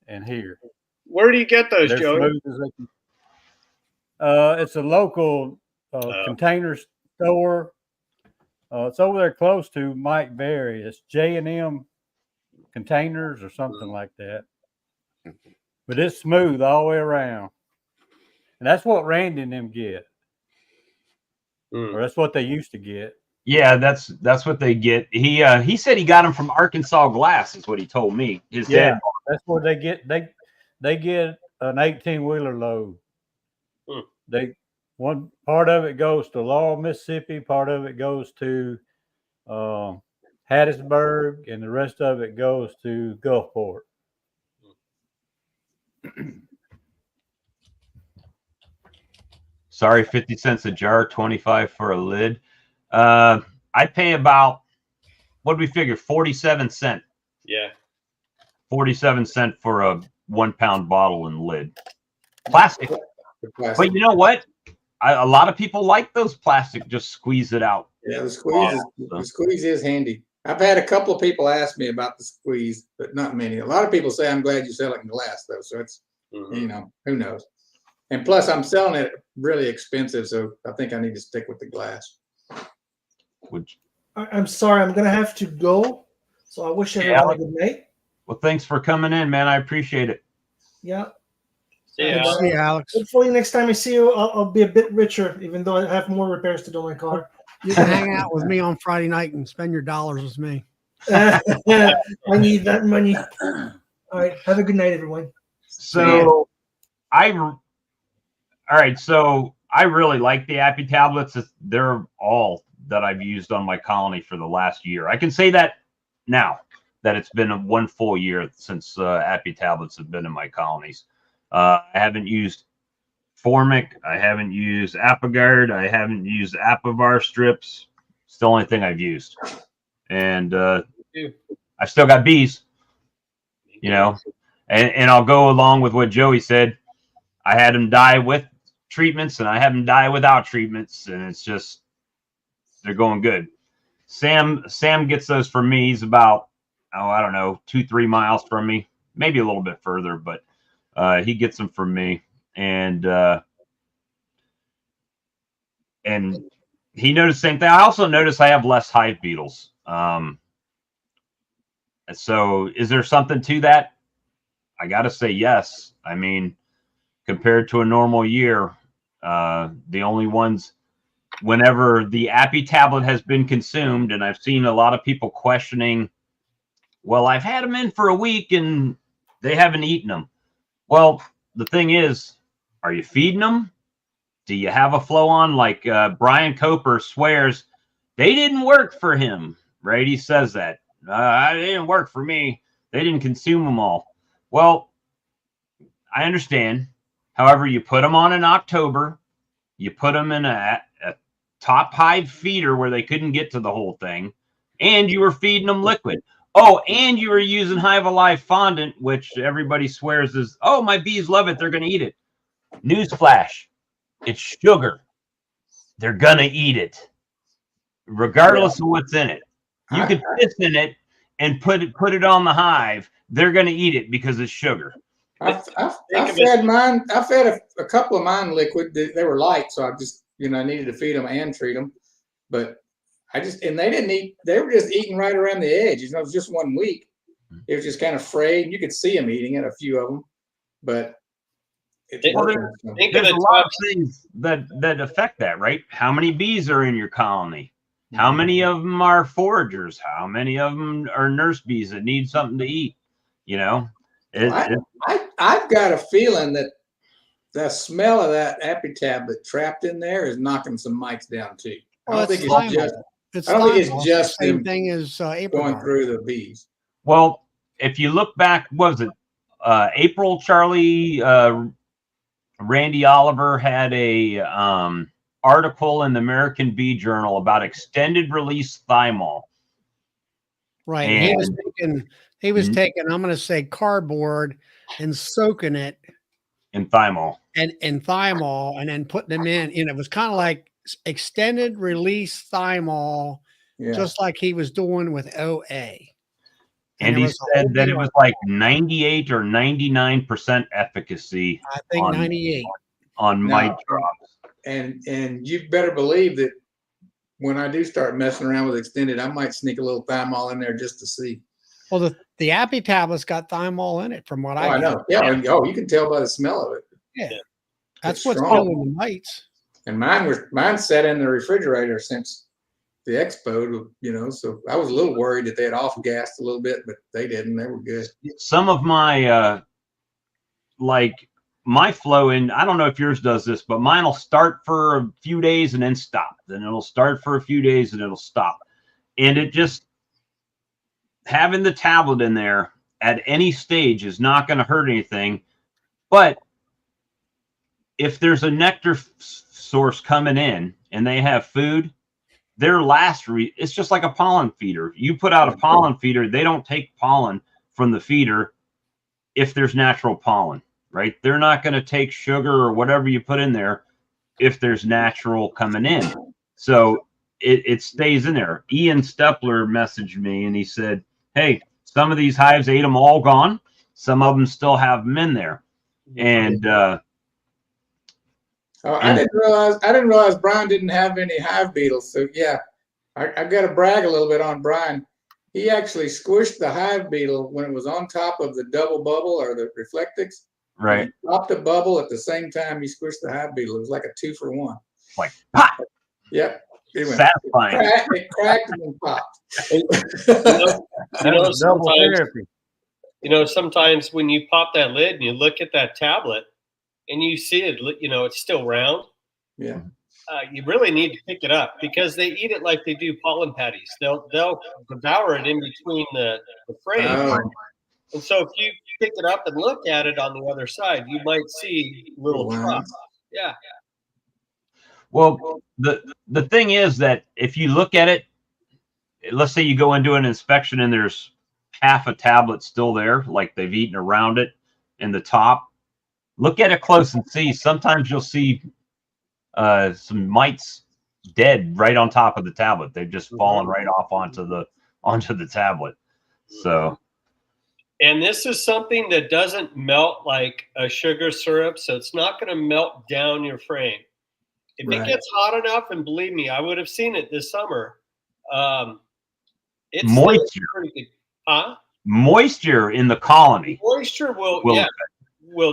and here. Where do you get those, They're Joey? smooth as they can. It's a local container store. It's over there close to Mike Berry. It's J&M Containers or something like that. But it's smooth all the way around. And that's what Randy and them get. Or that's what they used to get. Yeah, that's what they get. He said he got them from Arkansas Glass, is what he told me. His dad. That's where they get they get an 18-wheeler load. One part of it goes to Laurel, Mississippi, part of it goes to Hattiesburg, and the rest of it goes to Gulfport. Sorry, 50 cents a jar, 25 for a lid. I pay about, what do we figure, 47 cent. Yeah. 47 cent for a 1 pound bottle and lid. Plastic. The plastic. But you know what? A lot of people like those plastic, just squeeze it out. Yeah, the squeeze is handy. I've had a couple of people ask me about the squeeze, but not many. A lot of people say, I'm glad you sell it in glass, though. So it's, you know, who knows? And plus, I'm selling it really expensive, so I think I need to stick with the glass. Which, I'm sorry, I'm gonna have to go. So I wish everyone a good night. well, thanks for coming in, man. I appreciate it. Yeah. See ya. And, Good to see you, Alex. hopefully next time I see you, I'll be a bit richer, even though I have more repairs to do on my car. You can hang out with me on Friday night and spend your dollars with me. I need that money. All right. Have a good night, everyone. So all right. So I really like the Appy tablets. They're all that I've used on my colony for the last year. I can say that now that it's been one full year since Appy tablets have been in my colonies. I haven't used Formic. I haven't used Apigard. I haven't used Apivar strips. It's the only thing I've used. And I've still got bees, you know, and I'll go along with what Joey said. I had them die with treatments and I have them die without treatments. And it's just, they're going good. Sam gets those from me. He's about, I don't know, 2-3 miles from me, maybe a little bit further, but he gets them from me. And he noticed the same thing. I also noticed I have less hive beetles. So is there something to that? I got to say yes. I mean, compared to a normal year, the only ones, whenever the Appy tablet has been consumed, and I've seen a lot of people questioning, well, I've had them in for a week and they haven't eaten them. Well, the thing is, are you feeding them? Do you have a flow on? Like Brian Coper swears they didn't work for him, right? He says that. It didn't work for me. They didn't consume them all. Well, I understand. However, you put them on in October. You put them in a top hive feeder where they couldn't get to the whole thing. And you were feeding them liquid. Oh, and you were using Hive Alive fondant, which everybody swears is, oh, my bees love it. They're going to eat it. Newsflash. It's sugar. They're going to eat it, regardless of what's in it. You could piss in it and put it on the hive. They're going to eat it because it's sugar. I fed mine. I fed a couple of mine liquid. They were light, so I just, I needed to feed them and treat them. But and they didn't eat. They were just eating right around the edge. It was just 1 week. It was just kind of frayed. You could see them eating it, a few of them, but it's working. There's a lot of things that affect that, right? How many bees are in your colony? How many of them are foragers? How many of them are nurse bees that need something to eat? I've got a feeling that the smell of that Appy tablet trapped in there is knocking some mites down too. I don't think it's just the same thing as going through the bees. Well, if you look back, what was it? April, Charlie, Randy Oliver had a article in the American Bee Journal about extended release thymol. Right. And he was taking, I'm going to say, cardboard and soaking it in thymol and thymol and then putting them in. And it was kind of like extended release thymol, just like he was doing with OA. And he said that it was like 98 or 99% efficacy. I think 98 on mite drops. And you better believe that when I do start messing around with extended, I might sneak a little thymol in there just to see. Well, the Appy tablet's got thymol in it, from what I know. Yeah. Oh, you can tell by the smell of it. Yeah. That's what's killing the mites. And mine sat in the refrigerator since the expo, so I was a little worried that they had off-gassed a little bit, but they didn't. They were good. Some of my, my flow in, I don't know if yours does this, but mine will start for a few days and then stop. Then it'll start for a few days and it'll stop. And it just, having the tablet in there at any stage is not going to hurt anything, but if there's a nectar source coming in and they have food, their last it's just like a pollen feeder. You put out a pollen feeder, they don't take pollen from the feeder if there's natural pollen, right? They're not going to take sugar or whatever you put in there if there's natural coming in. So it stays in there. Ian Stepler messaged me and he said, hey, some of these hives ate them all gone. Some of them still have them in there. And I didn't realize Brian didn't have any hive beetles. So yeah, I got to brag a little bit on Brian. He actually squished the hive beetle when it was on top of the double bubble or the Reflectix. right. He popped a bubble at the same time he squished the hive beetle. It was like a 2-for-1. Like pop. Yep. It went Satisfying. it cracked and then popped. Sometimes when you pop that lid and you look at that tablet and you see it, it's still round. Yeah. You really need to pick it up because they eat it like they do pollen patties. They'll devour it in between the frames. Oh. And so if you pick it up and look at it on the other side, you might see little drops. Yeah. Well, the thing is that if you look at it, let's say you go and do an inspection and there's half a tablet still there, like they've eaten around it in the top. Look at it close and see. Sometimes you'll see some mites dead right on top of the tablet. They've just fallen right off onto the tablet. So, and this is something that doesn't melt like a sugar syrup, so it's not going to melt down your frame. If it gets hot enough, and believe me, I would have seen it this summer. It's moisture, pretty good. Huh? Moisture in the colony. Moisture will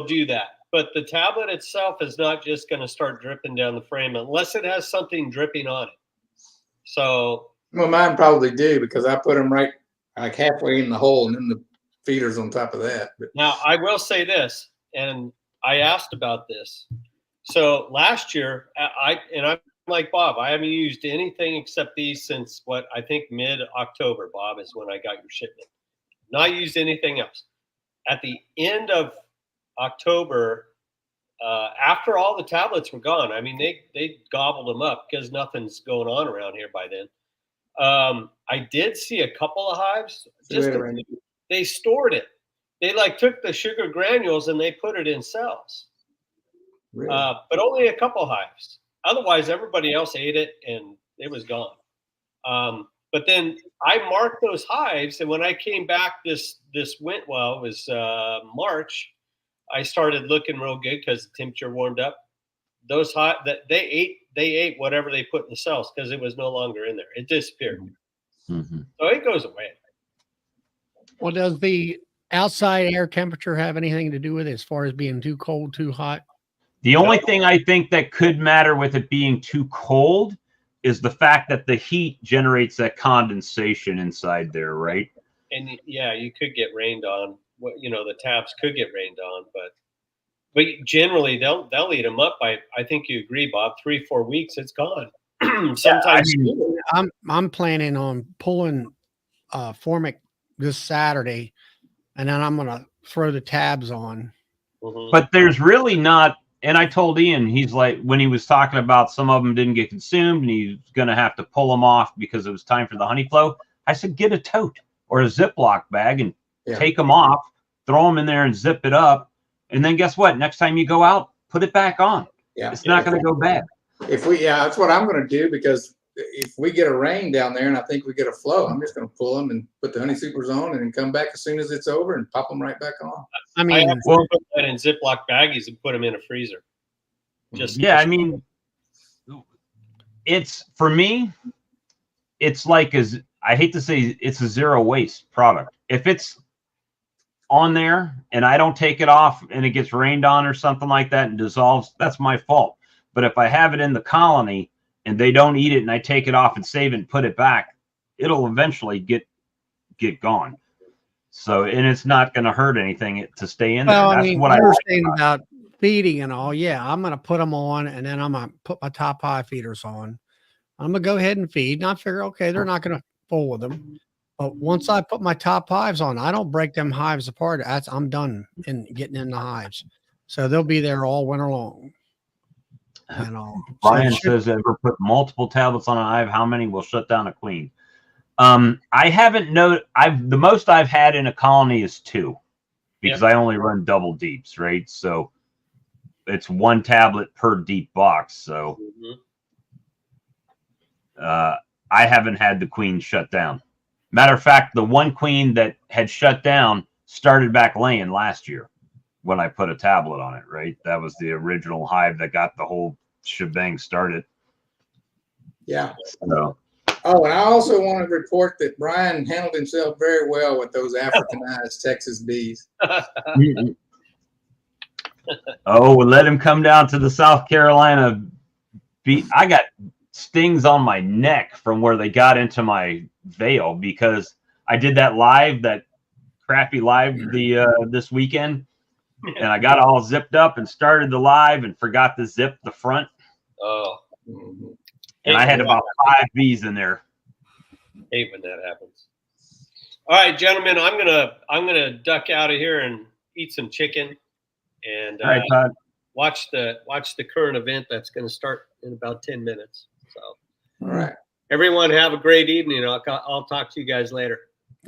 do that. But the tablet itself is not just going to start dripping down the frame unless it has something dripping on it. So, well, mine probably do because I put them right like halfway in the hole and then the feeders on top of that. But now I will say this, and I asked about this. So last year, I'm like Bob, I haven't used anything except these since I think mid-October, Bob, is when I got your shipment. Not used anything else. At the end of October, after all the tablets were gone, I mean, they gobbled them up because nothing's going on around here by then. I did see a couple of hives. They stored it. They took the sugar granules and they put it in cells. really? But only a couple hives. Otherwise, everybody else ate it and it was gone. But then I marked those hives, and when I came back it was March. I started looking real good because the temperature warmed up. Those they ate whatever they put in the cells because it was no longer in there. It disappeared. Mm-hmm. So it goes away. Well, does the outside air temperature have anything to do with it as far as being too cold, too hot? The only thing I think that could matter with it being too cold is the fact that the heat generates that condensation inside there, right? And yeah, you could get rained on. The tabs could get rained on, but generally they'll eat them up by, I think you agree, Bob, 3-4 weeks. It's gone. Sometimes I'm planning on pulling Formic this Saturday, and then I'm gonna throw the tabs on. Mm-hmm. But there's really not. And I told Ian, he's like, when he was talking about some of them didn't get consumed and he's going to have to pull them off because it was time for the honey flow. I said, get a tote or a Ziploc bag and take them off, throw them in there and zip it up. And then guess what? Next time you go out, put it back on. Yeah. It's not going to go bad. That's what I'm going to do because if we get a rain down there and I think we get a flow, I'm just going to pull them and put the honey supers on and then come back as soon as it's over and pop them right back on. I mean, I have to put that in Ziploc baggies and put them in a freezer. I mean, it's for me, it's like I hate to say it's a zero waste product. If it's on there and I don't take it off and it gets rained on or something like that and dissolves, that's my fault. But if I have it in the colony and they don't eat it and I take it off and save it and put it back, it'll eventually get gone. So, and it's not going to hurt anything to stay in there. well, That's I mean, what I you're like saying about about feeding and all. Yeah, I'm going to put them on, and then I'm going to put my top hive feeders on. I'm going to go ahead and feed, and I figure, okay, they're not going to fool with them. But once I put my top hives on, I don't break them hives apart. I'm done in getting in the hives. So they'll be there all winter long. and all. Brian So says, ever put multiple tablets on a hive? How many will shut down a queen? I haven't know. The most I've had in a colony is 2, because I only run double deeps, right? So it's 1 tablet per deep box. So I haven't had the queen shut down. Matter of fact, the one queen that had shut down started back laying last year when I put a tablet on it, right? That was the original hive that got the whole shebang started. Yeah. So. Oh, and I also want to report that Brian handled himself very well with those Africanized Texas bees. Oh, let him come down to the South Carolina bee. I got stings on my neck from where they got into my veil because I did that live, that crappy live this weekend, and I got all zipped up and started the live and forgot to zip the front. Oh. And I had about 5 bees in there. Hate when that happens. All right, gentlemen, I'm gonna duck out of here and eat some chicken, and all right, Todd. watch the current event that's going to start in about 10 minutes. So, all right, everyone, have a great evening. I'll talk to you guys later.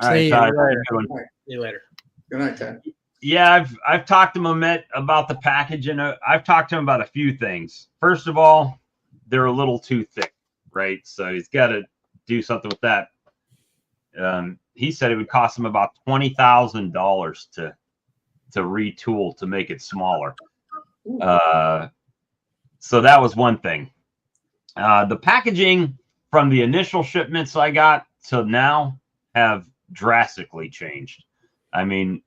All right, Todd. See you later. Good night, Todd. Yeah, I've talked to Mehmet about the package, and I've talked to him about a few things. First of all, they're a little too thick, right? So he's got to do something with that. He said it would cost him about $20,000 to retool to make it smaller. So that was one thing. The packaging from the initial shipments I got to now have drastically changed. I mean,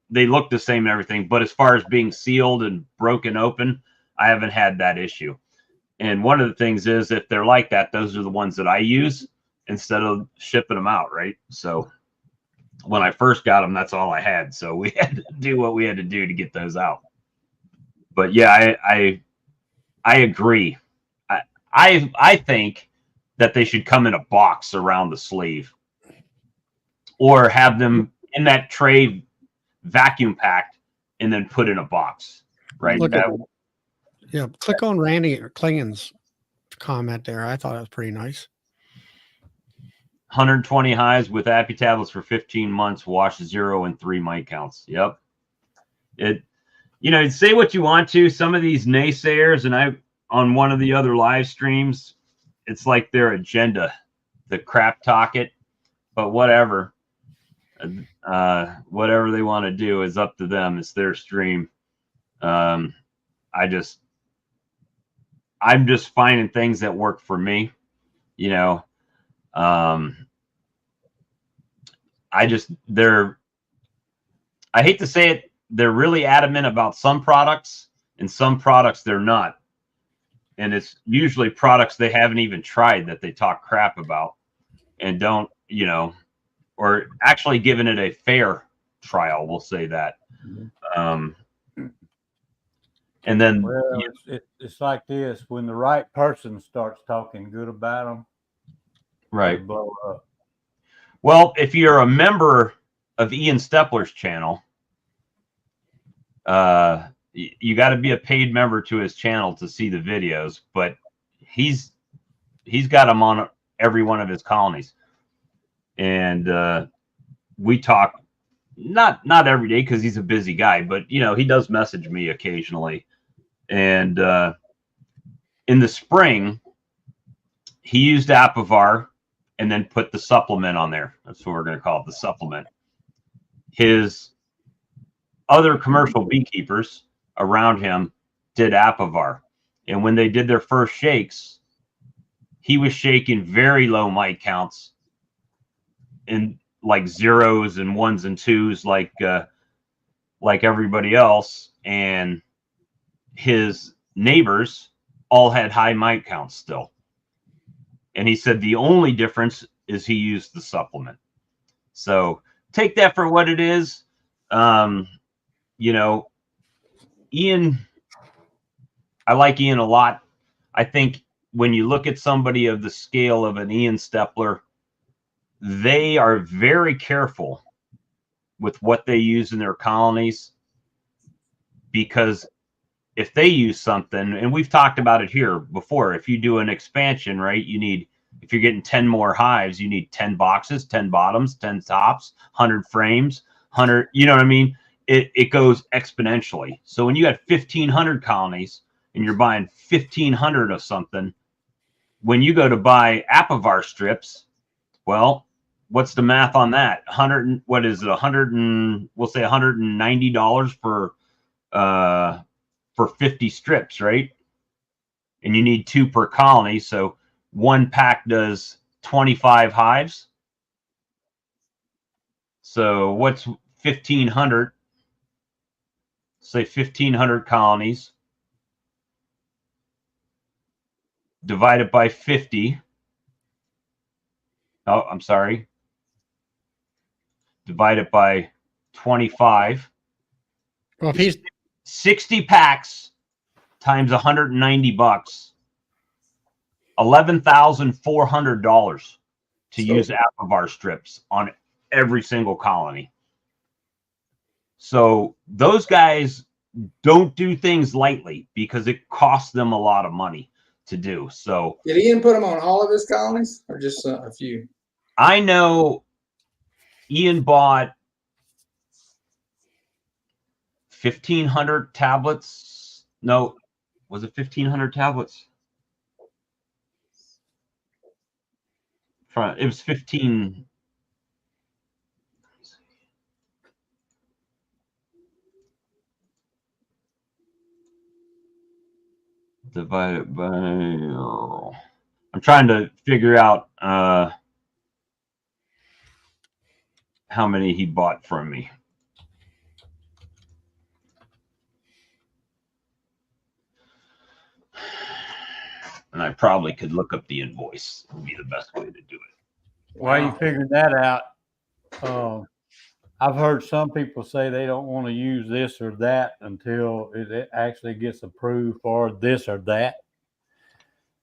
they look the same and everything, but as far as being sealed and broken open, I haven't had that issue. And one of the things is, if they're like that, those are the ones that I use instead of shipping them out, right? So when I first got them, that's all I had. So we had to do what we had to do to get those out. But yeah, I agree. I think that they should come in a box around the sleeve, or have them in that tray vacuum packed and then put in a box, right? Yeah, click on Randy Klingen's comment there. I thought it was pretty nice. 120 hives with Appy tablets for 15 months, wash 0 and 3 mite counts. Yep. Say what you want to. Some of these naysayers, and on one of the other live streams, it's like their agenda, the crap talk it, but whatever. Whatever they want to do is up to them. It's their stream. I'm just finding things that work for me, I hate to say it, they're really adamant about some products, and some products they're not. And it's usually products they haven't even tried that they talk crap about and don't, or actually giving it a fair trial. We'll say that. And then it's like this: when the right person starts talking good about them, right, they blow up. Well, if you're a member of Ian Stepler's channel, you got to be a paid member to his channel to see the videos. But he's got them on every one of his colonies, and we talk not every day because he's a busy guy, but he does message me occasionally. And in the spring, he used Apivar and then put the supplement on there. That's what we're going to call it, the supplement. His other commercial beekeepers around him did Apivar. And when they did their first shakes, he was shaking very low mite counts in like 0s and 1s and 2s, like everybody else. And his neighbors all had high mite counts still. And he said the only difference is he used the supplement. So take that for what it is. Ian, I like Ian a lot. I think when you look at somebody of the scale of an Ian Stepler, they are very careful with what they use in their colonies, because if they use something, and we've talked about it here before, if you do an expansion, right, you need, if you're getting 10 more hives, you need 10 boxes, 10 bottoms, 10 tops, 100 frames, 100, you know what I mean? It goes exponentially. So when you got 1,500 colonies and you're buying 1,500 of something, when you go to buy Apivar strips, well, what's the math on that? 100, what is it? 100 and we'll say $190 for 50 strips, right? And you need 2 per colony, so one pack does 25 hives. So what's 1,500? Say 1,500 colonies divided by 50. Oh, I'm sorry. Divided by 25. Well, if he's 60 packs times $190, $11,400 to use Apivar strips on every single colony. So those guys don't do things lightly because it costs them a lot of money to do. So Did Ian put them on all of his colonies or just a few? I know Ian bought 1,500 tablets. No, was it 1,500 tablets? It was 15. Divided by, I'm trying to figure out how many he bought from me. And I probably could look up the invoice. Would be the best way to do it. While you figuring that out, I've heard some people say they don't want to use this or that until it actually gets approved for this or that.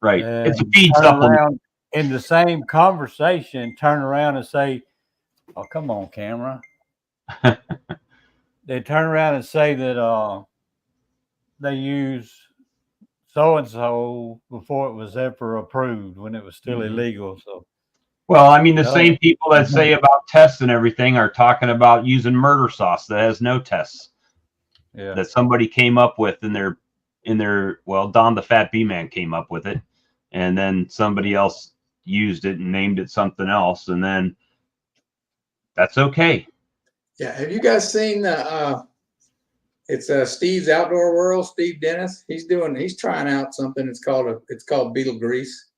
Right. And it's a feed turn supplement. around in the same conversation, turn around and say, "Oh, come on, camera." They turn around and say that they use so and so before it was ever approved when it was still illegal. So, well, I mean, the same people that say about tests and everything are talking about using murder sauce that has no tests. yeah, That somebody came up with in their well, Don the Fat Bee Man came up with it, and then somebody else used it and named it something else, and then that's okay. Yeah. Have you guys seen it's Steve's Outdoor World, Steve Dennis? He's trying out something. It's called beetle grease,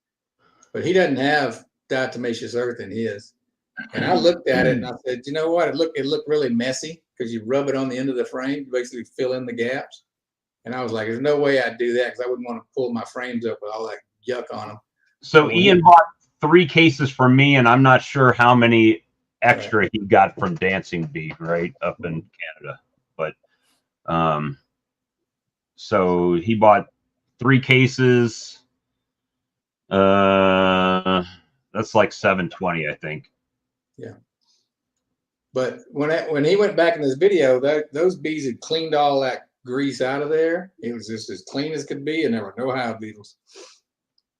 but he doesn't have diatomaceous earth in his. And I looked at it and I said, you know what? It looked really messy because you rub it on the end of the frame to basically fill in the gaps. And I was like, there's no way I'd do that because I wouldn't want to pull my frames up with all that yuck on them. So Ian bought 3 cases from me, and I'm not sure how many extra he got from Dancing Bee, right, up in Canada. But so he bought 3 cases. That's like $720, I think. Yeah. But when he went back in this video, those bees had cleaned all that grease out of there. It was just as clean as could be, and there were no hive beetles.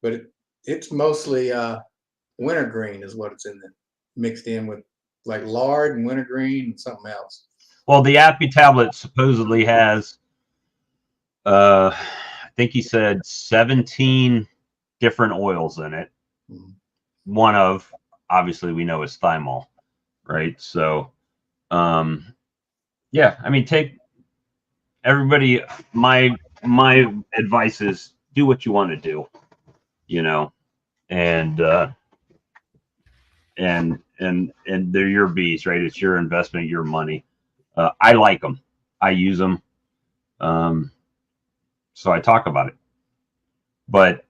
But it's mostly wintergreen is what it's in there, mixed in with like lard and wintergreen and something else. Well, the Appy tablet supposedly has, I think he said 17 different oils in it. One of, obviously, we know is thymol, right? So, yeah, I mean, take everybody. My advice is do what you want to do, you know, and they're your bees, right? It's your investment, your money. I like them. I use them. So I talk about it. But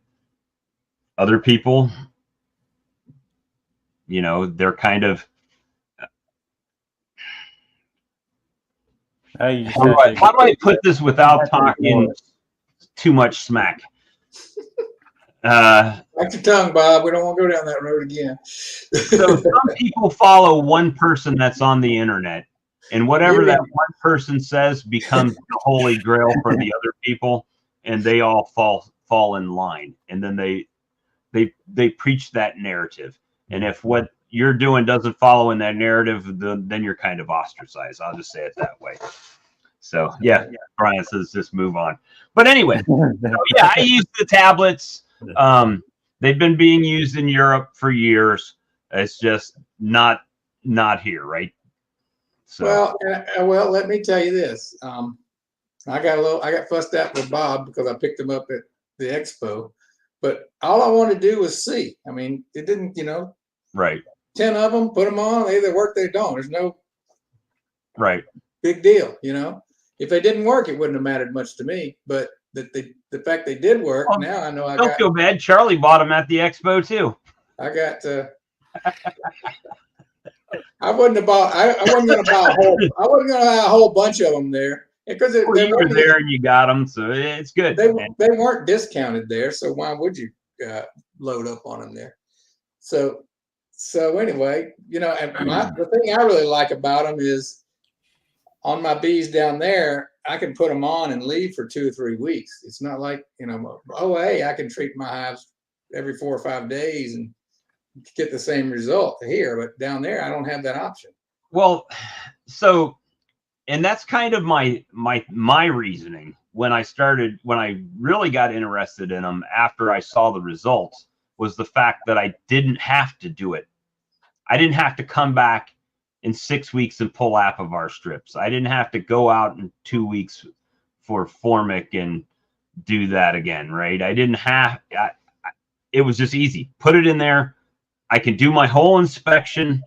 other people, you know, they're kind of, how do I put this without talking too much smack? Watch your tongue, Bob. We don't want to go down that road again. So some people follow one person that's on the internet, And whatever that one person says becomes the holy grail for the other people, and they all fall in line. And then they preach that narrative. And if what you're doing doesn't follow in that narrative, then you're kind of ostracized. I'll just say it that way. So yeah, Brian says just move on. But anyway, so, yeah, I use the tablets. They've been being used in Europe for years. It's just not here, right? So Well, let me tell you this. I got fussed out with Bob because I picked him up at the expo, but all I wanted to do was see. I mean, it didn't, right. 10 of them, put them on. They either work, they don't. There's no right big deal, If they didn't work, it wouldn't have mattered much to me. But the fact they did work, now I know don't feel bad. Charlie bought them at the expo too. I got. I wouldn't have bought. I wasn't going to buy a whole. I wasn't going to buy a whole bunch of them there because they were there and you got them, so it's good. They weren't discounted there, so why would you load up on them there? So anyway, and the thing I really like about them is on my bees down there, I can put them on and leave for 2 or 3 weeks. It's not like I can treat my hives every 4 or 5 days and get the same result here, but down there I don't have that option. Well, and that's kind of my reasoning when I really got interested in them after I saw the results, was the fact that I didn't have to do it. I didn't have to come back in 6 weeks and pull Appivar strips. I didn't have to go out in 2 weeks for Formic and do that again, right? It was just easy. Put it in there. I can do my whole inspection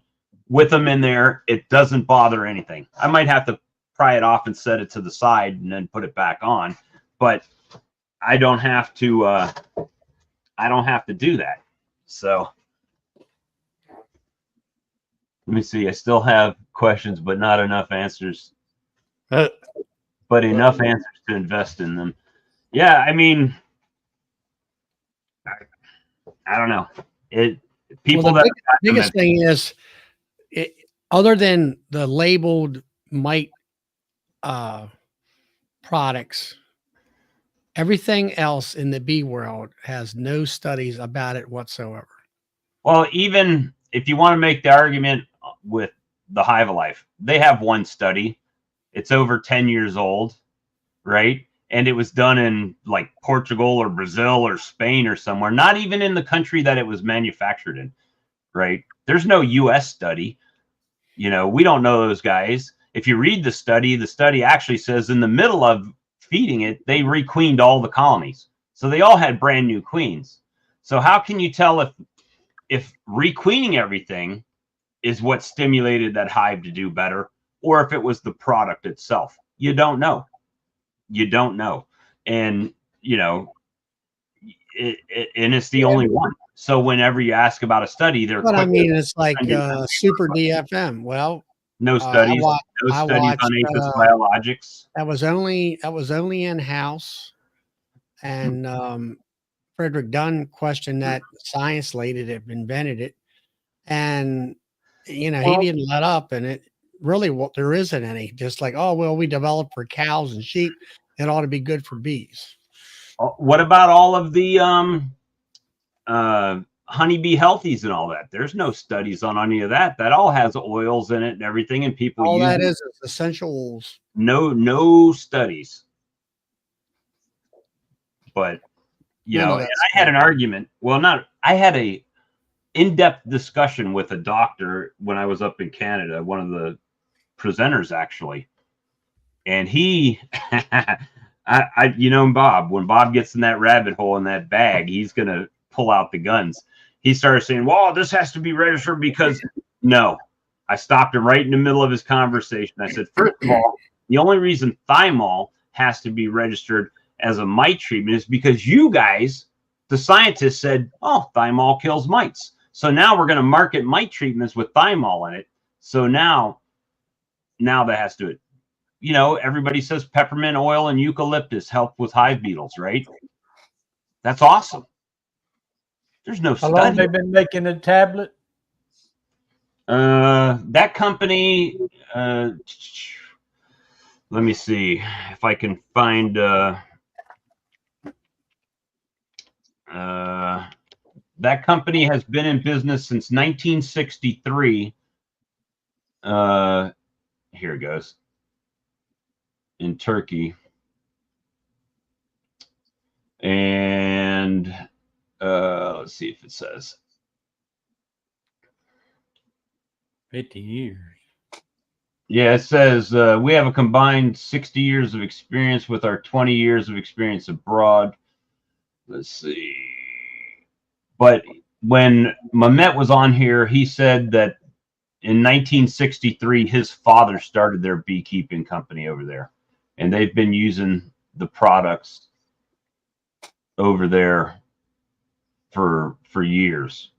with them in there. It doesn't bother anything. I might have to pry it off and set it to the side and then put it back on, but I don't have to do that. So let me see. I still have questions, but not enough answers. But enough answers to invest in them. Yeah, I mean, I don't know. The biggest thing is, other than the labeled mite products, everything else in the bee world has no studies about it whatsoever. Well, even if you want to make the argument with the Hive Life, they have one study. It's over 10 years old, right? And it was done in like Portugal or Brazil or Spain or somewhere, not even in the country that it was manufactured in, right? There's no US study. We don't know those guys. If you read the study actually says in the middle of feeding it, they requeened all the colonies. So they all had brand new queens. So how can you tell if requeening everything is what stimulated that hive to do better, or if it was the product itself? You don't know. And it's the only one. So whenever you ask about a study, it's like super DFM. Well, no studies, no studies on Apis biologics. That was only in house, and Frederick Dunn questioned that science lady that invented it, and he didn't let up, and it really, there isn't any. Just like, we developed for cows and sheep, it ought to be good for bees. What about all of the honeybee healthies and all that? There's no studies on any of that. That all has oils in it and everything, and people all use that is essentials. No studies. But and I had an argument. Well, I had a in-depth discussion with a doctor when I was up in Canada, one of the presenters actually, and he Bob, when Bob gets in that rabbit hole in that bag, he's gonna pull out the guns. He started saying, well, this has to be registered because no. I stopped him right in the middle of his conversation. I said, first of all, the only reason thymol has to be registered as a mite treatment is because you guys, the scientists, said, thymol kills mites. So now we're going to market mite treatments with thymol in it. So now that has to do it. Everybody says peppermint oil and eucalyptus help with hive beetles, right? That's awesome. There's no study. How long they've been making a tablet? That company, let me see if I can find that company has been in business since 1963. Here it goes. In Turkey. And let's see if it says 50 years. Yeah, it says we have a combined 60 years of experience with our 20 years of experience abroad. Let's see. But when Mehmet was on here, he said that in 1963, his father started their beekeeping company over there. And they've been using the products over there for years.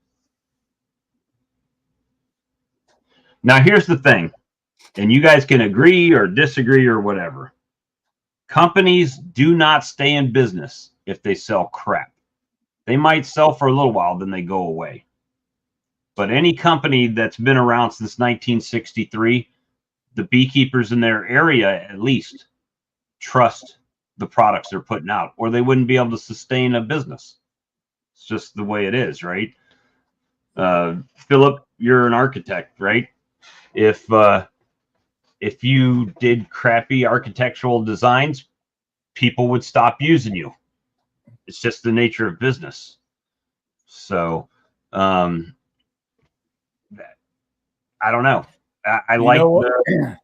Now, here's the thing, and you guys can agree or disagree or whatever. Companies do not stay in business if they sell crap. They might sell for a little while, then they go away. But any company that's been around since 1963, the beekeepers in their area at least trust the products they're putting out, or they wouldn't be able to sustain a business. It's just the way it is, right? Philip, you're an architect, right? If you did crappy architectural designs, people would stop using you. It's just the nature of business. So, I don't know. I like the.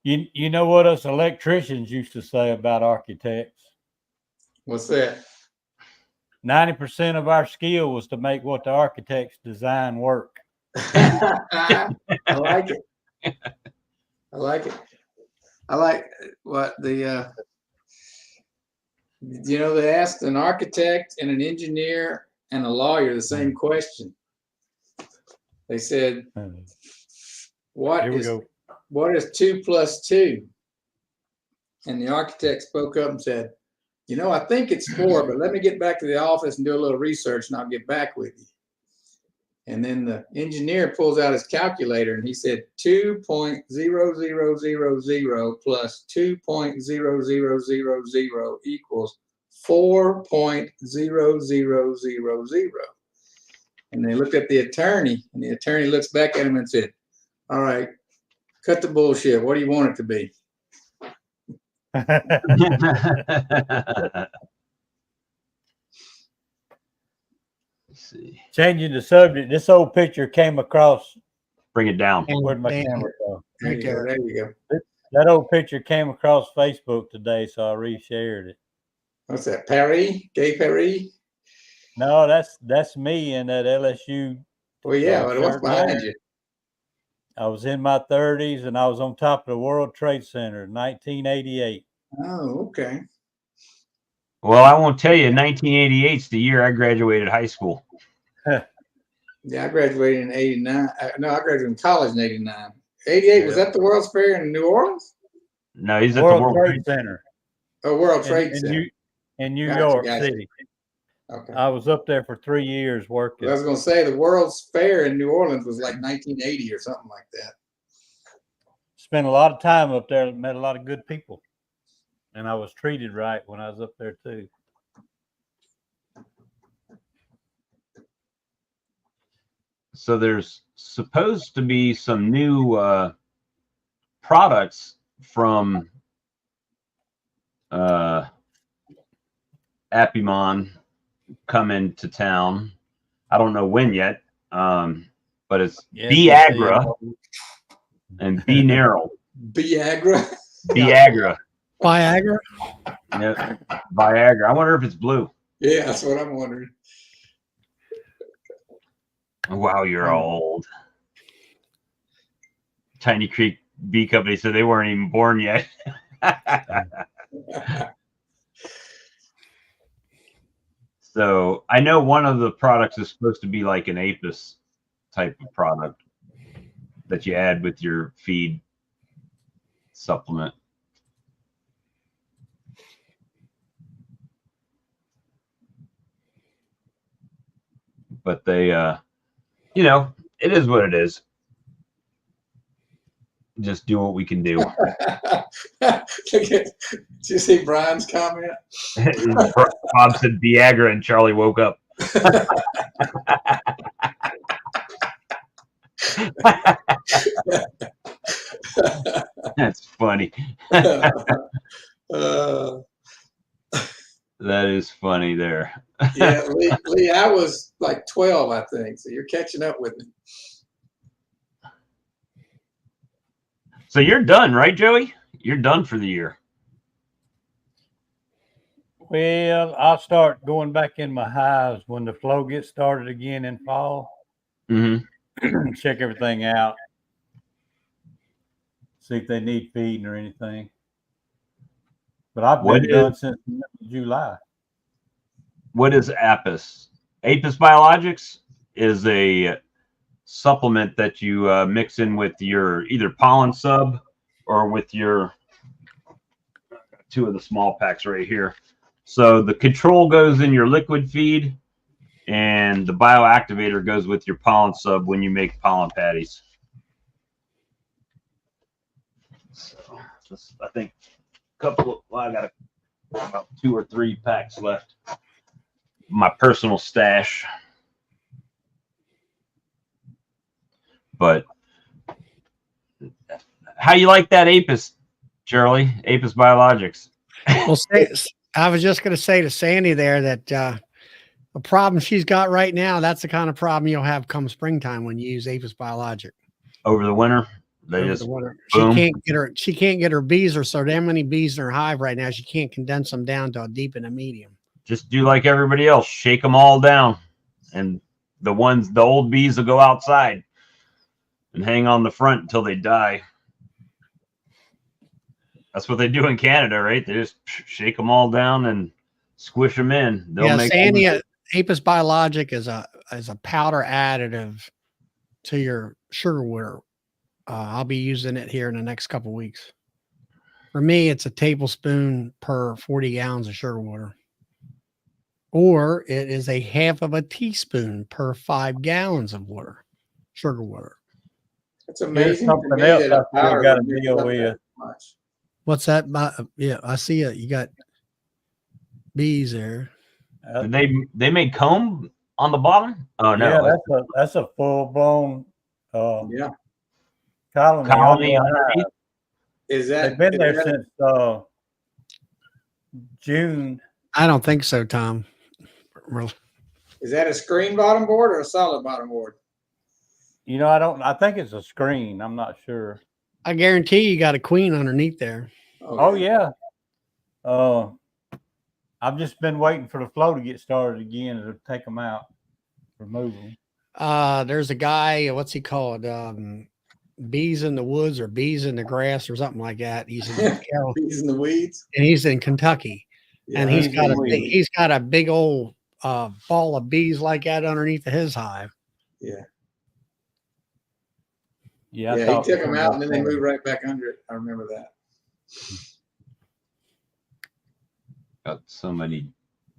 You know what us electricians used to say about architects? What's that? 90% of our skill was to make what the architects design work. I like it. I like it. I like what the they asked an architect and an engineer and a lawyer the same question. They said, what is 2 plus 2? And the architect spoke up and said, I think it's 4, but let me get back to the office and do a little research and I'll get back with you. And then the engineer pulls out his calculator and he said 2.0000 plus 2.0000 equals 4.0000. And they looked at the attorney and the attorney looks back at him and said, all right, cut the bullshit. What do you want it to be? Let's see. Changing the subject, this old picture came across. Bring it down. Where'd my camera go? There you go. That old picture came across Facebook today, so I reshared it. What's that? Paris? Gay Paris? No, that's me in that LSU. Well, yeah, but what's behind you? I was in my 30s and I was on top of the World Trade Center, 1988. Oh, okay. Well, I won't tell you, 1988 is the year I graduated high school. Yeah, I graduated in 89. No, I graduated in college in 89. 88, yeah. Was that the World's Fair in New Orleans? No, he's at the World Trade Center. Oh, World Trade Center. In New York City. Okay. I was up there for 3 years working. I was going to say the World's Fair in New Orleans was like 1980 or something like that. Spent a lot of time up there, met a lot of good people. And I was treated right when I was up there too. So there's supposed to be some new products from Appy coming to town. I don't know when yet, but it's Viagra and Beekeeping. Viagra. Viagra. Viagra. Yeah, Viagra. I wonder if it's blue. Yeah, that's what I'm wondering. Wow, you're old. Tiny Creek Bee Company said they weren't even born yet. So I know one of the products is supposed to be like an Apis type of product that you add with your feed supplement. But they, it is what it is. just do what we can do. Did you see Brian's comment? Bob said Viagra, and Charlie woke up. That's funny. That is funny there. Yeah, Lee, I was like 12, I think. So you're catching up with me. So you're done, right, Joey? You're done for the year. Well, I'll start going back in my hives when the flow gets started again in fall. Mm-hmm. Check everything out. See if they need feeding or anything. But I've been done since July. What is Apis? Apis Biologics is a supplement that you mix in with your either pollen sub or with your two of the small packs right here. So the control goes in your liquid feed, and the bioactivator goes with your pollen sub when you make pollen patties. So just, I think I got about 2 or 3 packs left. My personal stash. But how you like that Apis, Charlie? Apis Biologics. Well, I was just going to say to Sandy there that the problem she's got right now, that's the kind of problem you'll have come springtime when you use Apis Biologic. Over the winter, she can't get her bees, or so damn many bees in her hive right now. She can't condense them down to a deep and a medium. Just do like everybody else, shake them all down, and the old bees will go outside and hang on the front until they die. That's what they do in Canada, right? They just shake them all down and squish them in. They'll make Sandy, Apis Biologic is a powder additive to your sugar water. I'll be using it here in the next couple of weeks. For me, it's a tablespoon per 40 gallons of sugar water. Or it is a half of a teaspoon per 5 gallons of water, sugar water. It's amazing. Something else I got to deal with. What's that? Yeah, I see it. You got bees there. They made comb on the bottom? Oh no. Yeah, that's a full blown yeah. Colony underneath. They've been there since June. I don't think so, Tom. Is that a screen bottom board or a solid bottom board? You know, I think it's a screen. I'm not sure. I guarantee you got a queen underneath there. Oh yeah. I've just been waiting for the flow to get started again to take them out, remove them. There's a guy, what's he called? Bees in the Woods or Bees in the Grass or something like that. He's in Bees in the Weeds, and he's in Kentucky, and he's got a big old ball of bees like that underneath of his hive. Yeah. Yeah, he took them out and then they moved right back under it. I remember that. Got so many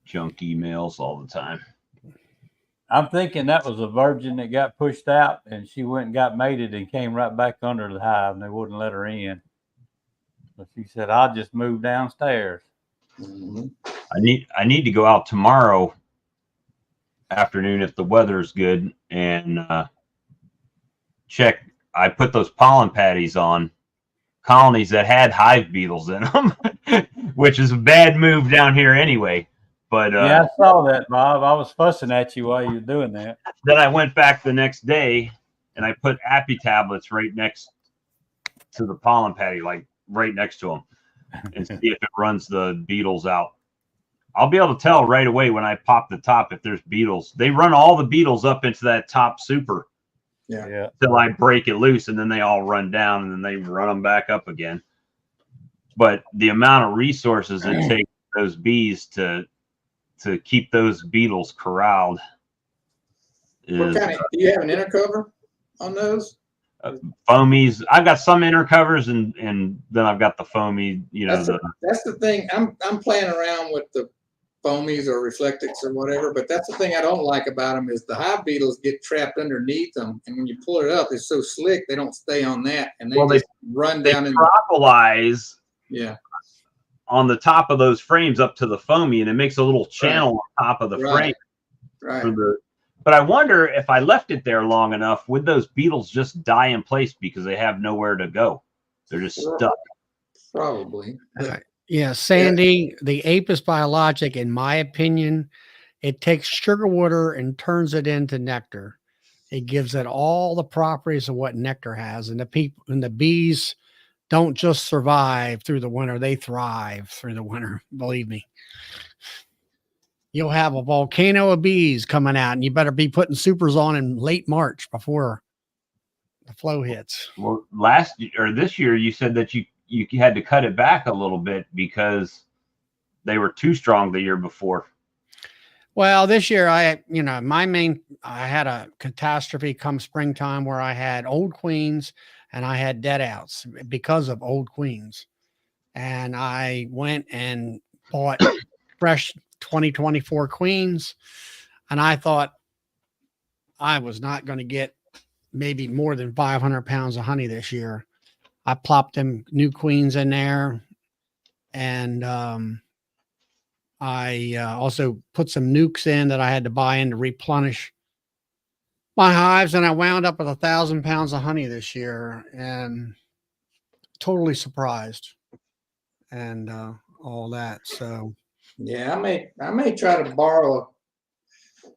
junk emails all the time. I'm thinking that was a virgin that got pushed out, and she went and got mated and came right back under the hive, and they wouldn't let her in. But she said, "I'll just move downstairs." Mm-hmm. I need to go out tomorrow afternoon if the weather's good and check. I put those pollen patties on colonies that had hive beetles in them, which is a bad move down here anyway. But yeah, I saw that, Bob. I was fussing at you while you were doing that. Then I went back the next day and I put Appy tablets right next to the pollen patty, like right next to them, and see if it runs the beetles out. I'll be able to tell right away when I pop the top if there's beetles. They run all the beetles up into that top super. Yeah. Till I break it loose, and then they all run down, and then they run them back up again. But the amount of resources it takes those bees to keep those beetles corralled is. What kind of, do you have an inner cover on those? Foamies. I've got some inner covers, and then I've got the foamy. You know, that's the thing. I'm playing around with the foamies or reflectics or whatever, but that's the thing I don't like about them is the hive beetles get trapped underneath them, and when you pull it up, it's so slick they don't stay on that, and run they down in. tropicalize Yeah. on the top of those frames up to the foamy, and it makes a little channel on top of the frame. Right. For the, but I wonder if I left it there long enough, would those beetles just die in place because they have nowhere to go? They're just stuck. Probably. Yeah, Sandy, the Apis biologic, in my opinion, it takes sugar water and turns it into nectar. It gives it all the properties of what nectar has, and the bees don't just survive through the winter; they thrive through the winter. Believe me. You'll have a volcano of bees coming out, and you better be putting supers on in late March before the flow hits. Well, this year, you said that you had to cut it back a little bit because they were too strong the year before. Well, this year I had a catastrophe come springtime where I had old queens and I had dead outs because of old queens. And I went and bought fresh 2024 queens. And I thought I was not going to get maybe more than 500 pounds of honey this year. I plopped them new queens in there. And, I also put some nukes in that I had to buy in to replenish my hives, and I wound up with 1,000 pounds of honey this year, and totally surprised, and all that. So, yeah, I may try to borrow a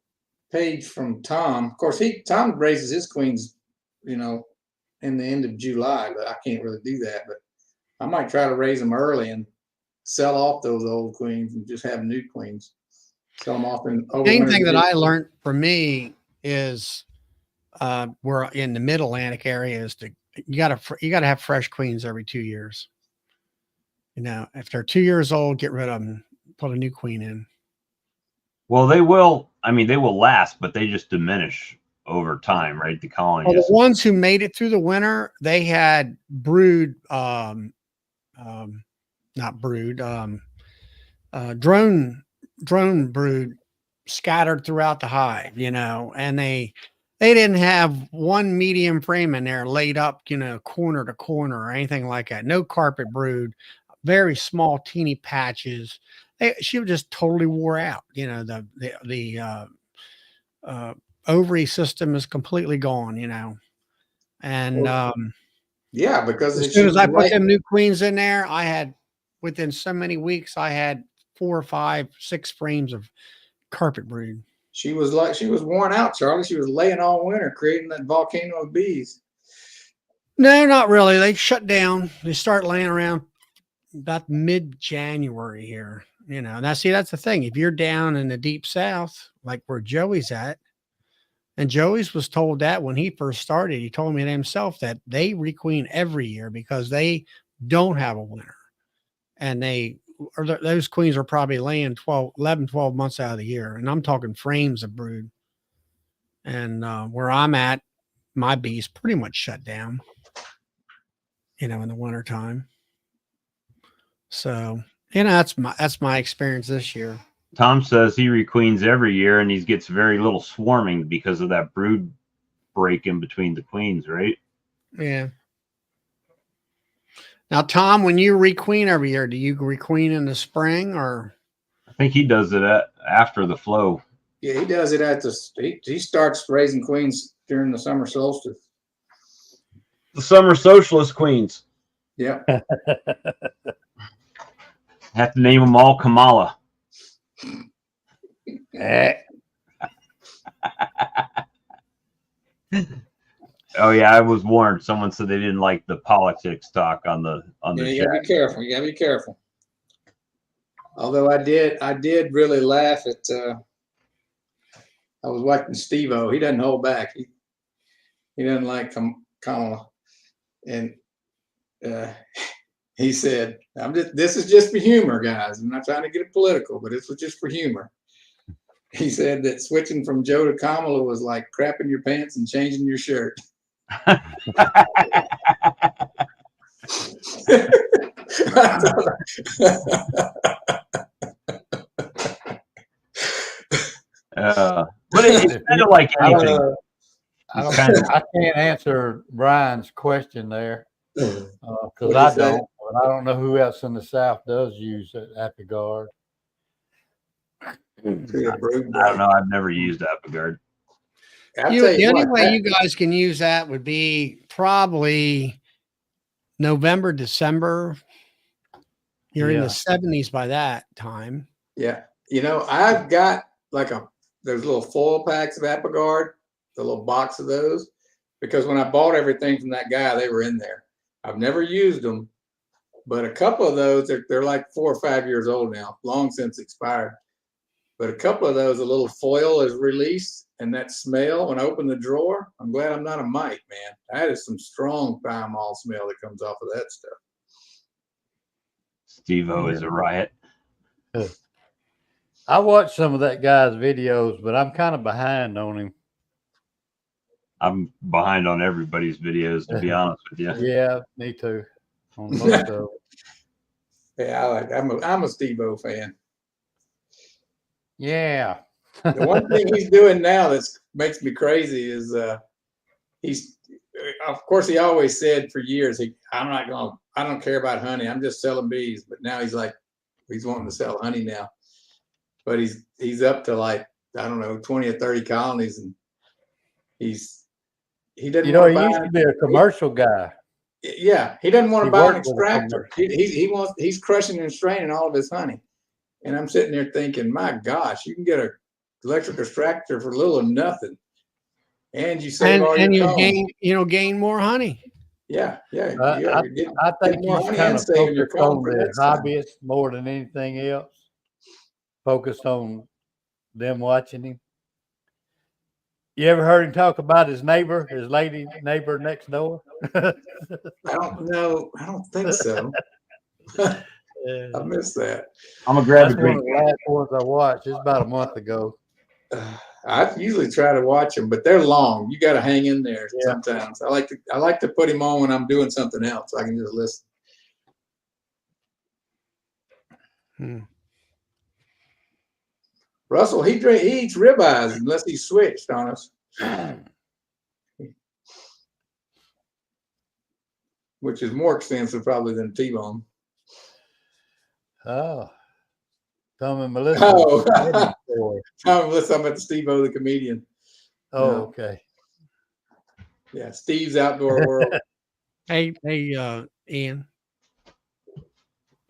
page from Tom. Of course, Tom raises his queens, in the end of July, but I can't really do that. But I might try to raise them early and sell off those old queens and just have new queens. Sell them off in over. the main thing that I learned for me is we're in the mid Atlantic area is you gotta have fresh queens every 2 years. If they're 2 years old, get rid of them, put a new queen in. Well, they will last, but they just diminish over time, right? The colony. Well, the ones who made it through the winter, they had brood, not brood, drone brood scattered throughout the hive, and they didn't have one medium frame in there laid up, corner to corner or anything like that. No carpet brood, very small, teeny patches. She was just totally wore out. The ovary system is completely gone, and yeah, because as soon as I put them new queens in there, within so many weeks, I had 4, 5, 6 frames of carpet brood. She was worn out, Charlie. She was laying all winter, creating that volcano of bees. No, not really. They shut down. They start laying around about mid-January here. Now see, that's the thing. If you're down in the deep south, like where Joey's at, and Joey's was told that when he first started, he told me that himself that they requeen every year because they don't have a winter. And those queens are probably laying 11, 12 months out of the year. And I'm talking frames of brood. And where I'm at, my bees pretty much shut down, in the wintertime. So, that's my experience this year. Tom says he requeens every year and he gets very little swarming because of that brood break in between the queens, right? Yeah. Now, Tom, when you requeen every year, do you requeen in the spring or? I think he does it after the flow. Yeah, he does it he starts raising queens during the summer solstice. The summer socialist queens. Yeah. Have to name them all Kamala. Oh yeah, I was warned. Someone said they didn't like the politics talk on the You chat. gotta be careful. You gotta be careful. Although I did really laugh at. I was watching Steve-O. He doesn't hold back. He doesn't like Kamala, and he said, "This is just for humor, guys. I'm not trying to get it political, but this was just for humor." He said that switching from Joe to Kamala was like crapping your pants and changing your shirt. But it's kind of like anything. I can't answer Brian's question there. because What'd I you say? don't. But I don't know who else in the South does use that Appy Guard. Tree of brood I don't bug. know. I've never used AppyGuard. I'll tell The you only what, way that- you guys can use that would be probably November, December. You're in Yeah. the 70s by that time. yeah, I've got like those little foil packs of AppyGuard, the little box of those, because when I bought everything from that guy, they were in there. I've never used them, but a couple of those, they're like 4 or 5 years old now, long since expired. But a couple of those, a little foil is released, and that smell, when I open the drawer, I'm glad I'm not a mite, man. That is some strong thymol smell that comes off of that stuff. Steve-O is a riot. I watched some of that guy's videos, but I'm kind of behind on him. I'm behind on everybody's videos, to be honest with you. Yeah, me too. On most of Yeah, I'm a Steve-O fan. Yeah. The one thing he's doing now that makes me crazy is of course he always said for years I don't care about honey, I'm just selling bees. But now he's wanting to sell honey now. But he's up to like, I don't know, 20 or 30 colonies, and he doesn't You know, want he to used to be a commercial guy. Yeah, he doesn't want to He buy an worked with a extractor. He's crushing and straining all of his honey. And I'm sitting there thinking, my gosh, you can get an electric extractor for little or nothing. And you save all And your you comb. gain more honey. Yeah. I think more he's honey kind and of saving your focused comb on for the next time. hobbyists more than anything else. Focused on them watching him. You ever heard him talk about his lady neighbor next door? I don't know. I don't think so. I missed that. I'm gonna grab That's a one drink. of the last ones I watched. It's about a month ago. I usually try to watch them, but they're long. You got to hang in there sometimes. I like to put him on when I'm doing something else. So I can just listen. Russell, he eats ribeyes unless he switched on us, which is more expensive probably than T-bone. Oh. Tom and Melissa. Oh, Oh, I'm talking about the Steve-O, the comedian. okay. Yeah, Steve's Outdoor World. Hey, Ian.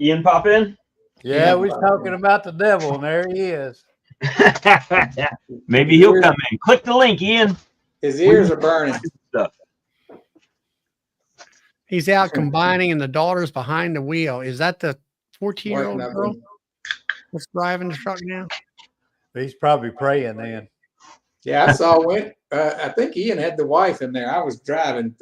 Ian, pop in. Yeah, we're talking about the devil, and there he is. Maybe he'll come in. Click the link, Ian. His ears are burning. Stuff. He's out combining, and the daughter's behind the wheel. Is that the 14-year-old girl that's driving the truck now? He's probably praying then. Yeah, I saw when I think Ian had the wife in there. I was driving.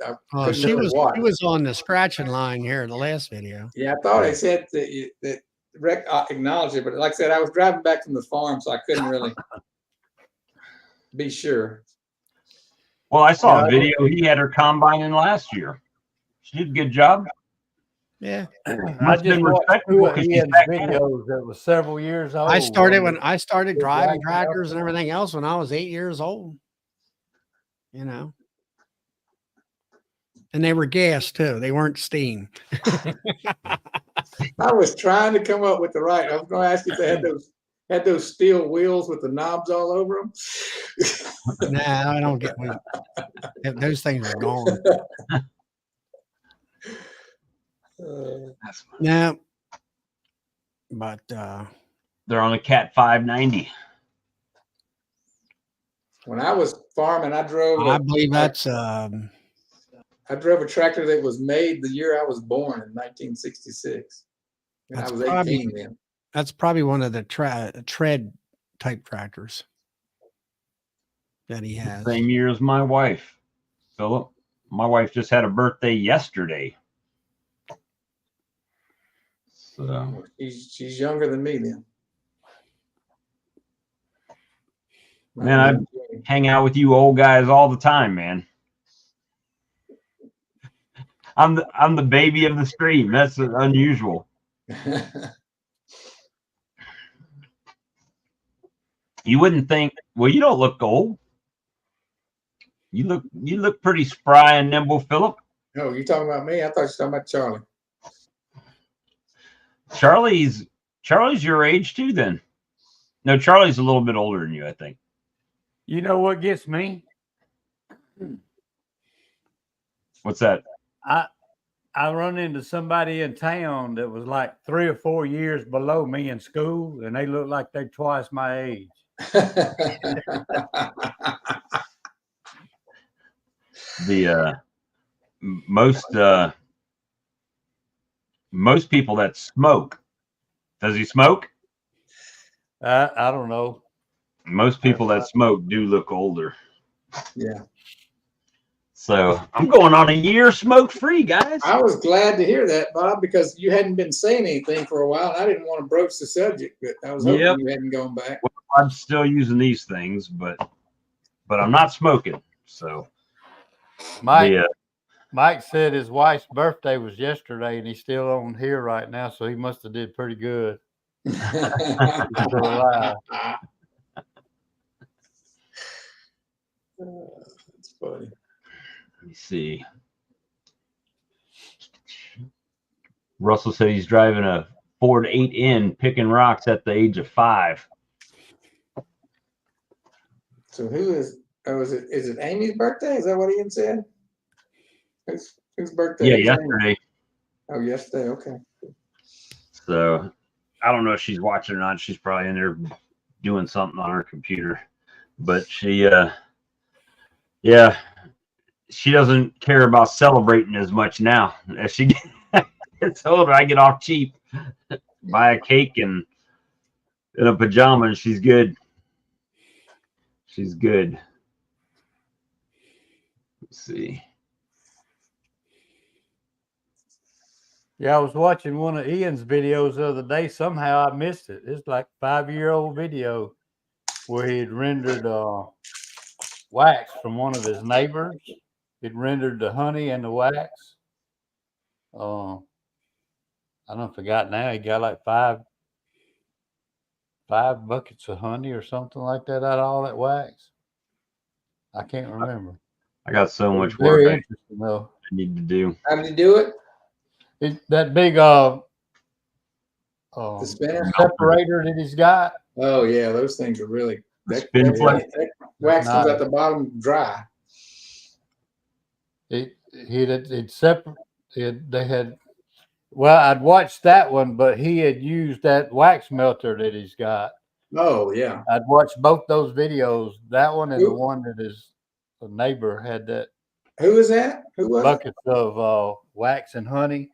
She was on the scratching line here in the last video. Yeah, I thought I said that Rick acknowledged it, but like I said, I was driving back from the farm, so I couldn't really be sure. Well, I saw a video. He had her combining last year. She did a good job. Yeah. I just watched two of Ian's videos that was several years old. I started driving tractors and everything else when I was 8 years old. You know. And they were gas too. They weren't steam. I was trying to come up with the right. I was going to ask you if they had those steel wheels with the knobs all over them. Nah, I don't get one. Those things are gone. No, but they're on a Cat 590. When I was farming, I believe that's I drove a tractor that was made the year I was born in 1966. And I was 18 then. That's probably one of the tread type tractors that he has. Same year as my wife, Philip. My wife just had a birthday yesterday. So she's younger than me then. Man, I hang out with you old guys all the time, man. I'm the baby of the stream. That's unusual. You wouldn't think. Well, you don't look old. You look pretty spry and nimble, Philip. Oh, you talking about me? I thought you were talking about Charlie. Charlie's your age too, then. No, Charlie's a little bit older than you, I think. You know what gets me? What's that? I run into somebody in town that was like 3 or 4 years below me in school, and they look like they're twice my age. The most people that smoke. Does he smoke? I don't know. Most people that smoke do look older. Yeah. So I'm going on a year smoke free, guys. I was glad to hear that, Bob, because you hadn't been saying anything for a while, and I didn't want to broach the subject, but I was hoping you hadn't gone back. Well, I'm still using these things, but I'm not smoking. So Mike said his wife's birthday was yesterday, and he's still on here right now, so he must have did pretty good. He's still alive. That's funny. Let me see. Russell said he's driving a Ford 8N picking rocks at the age of 5. So who is? Oh, is it Amy's birthday? Is that what Ian said? Whose birthday? Yeah, is yesterday. Amy? Oh, yesterday. Okay. So I don't know if she's watching or not. She's probably in there doing something on her computer. But she, she doesn't care about celebrating as much now. As she gets older, I get off cheap, buy a cake and in a pajama, and she's good. She's good. Let's see. Yeah, I was watching one of Ian's videos the other day. Somehow I missed it. It's like a 5-year-old video where he had rendered wax from one of his neighbors. He'd rendered the honey and the wax. I don't forgot now. He got like five buckets of honey or something like that out of all that wax. I can't remember. I got so much Very work interesting though. I need to do. How did you do it? That big The spinner separator that he's got. Oh yeah, those things are really. That wax comes out the bottom dry. They had. Well, I'd watched that one, but he had used that wax melter that he's got. Oh yeah. I'd watched both those videos. That one and the one that his neighbor had that. Who is that? Who was buckets of wax and honey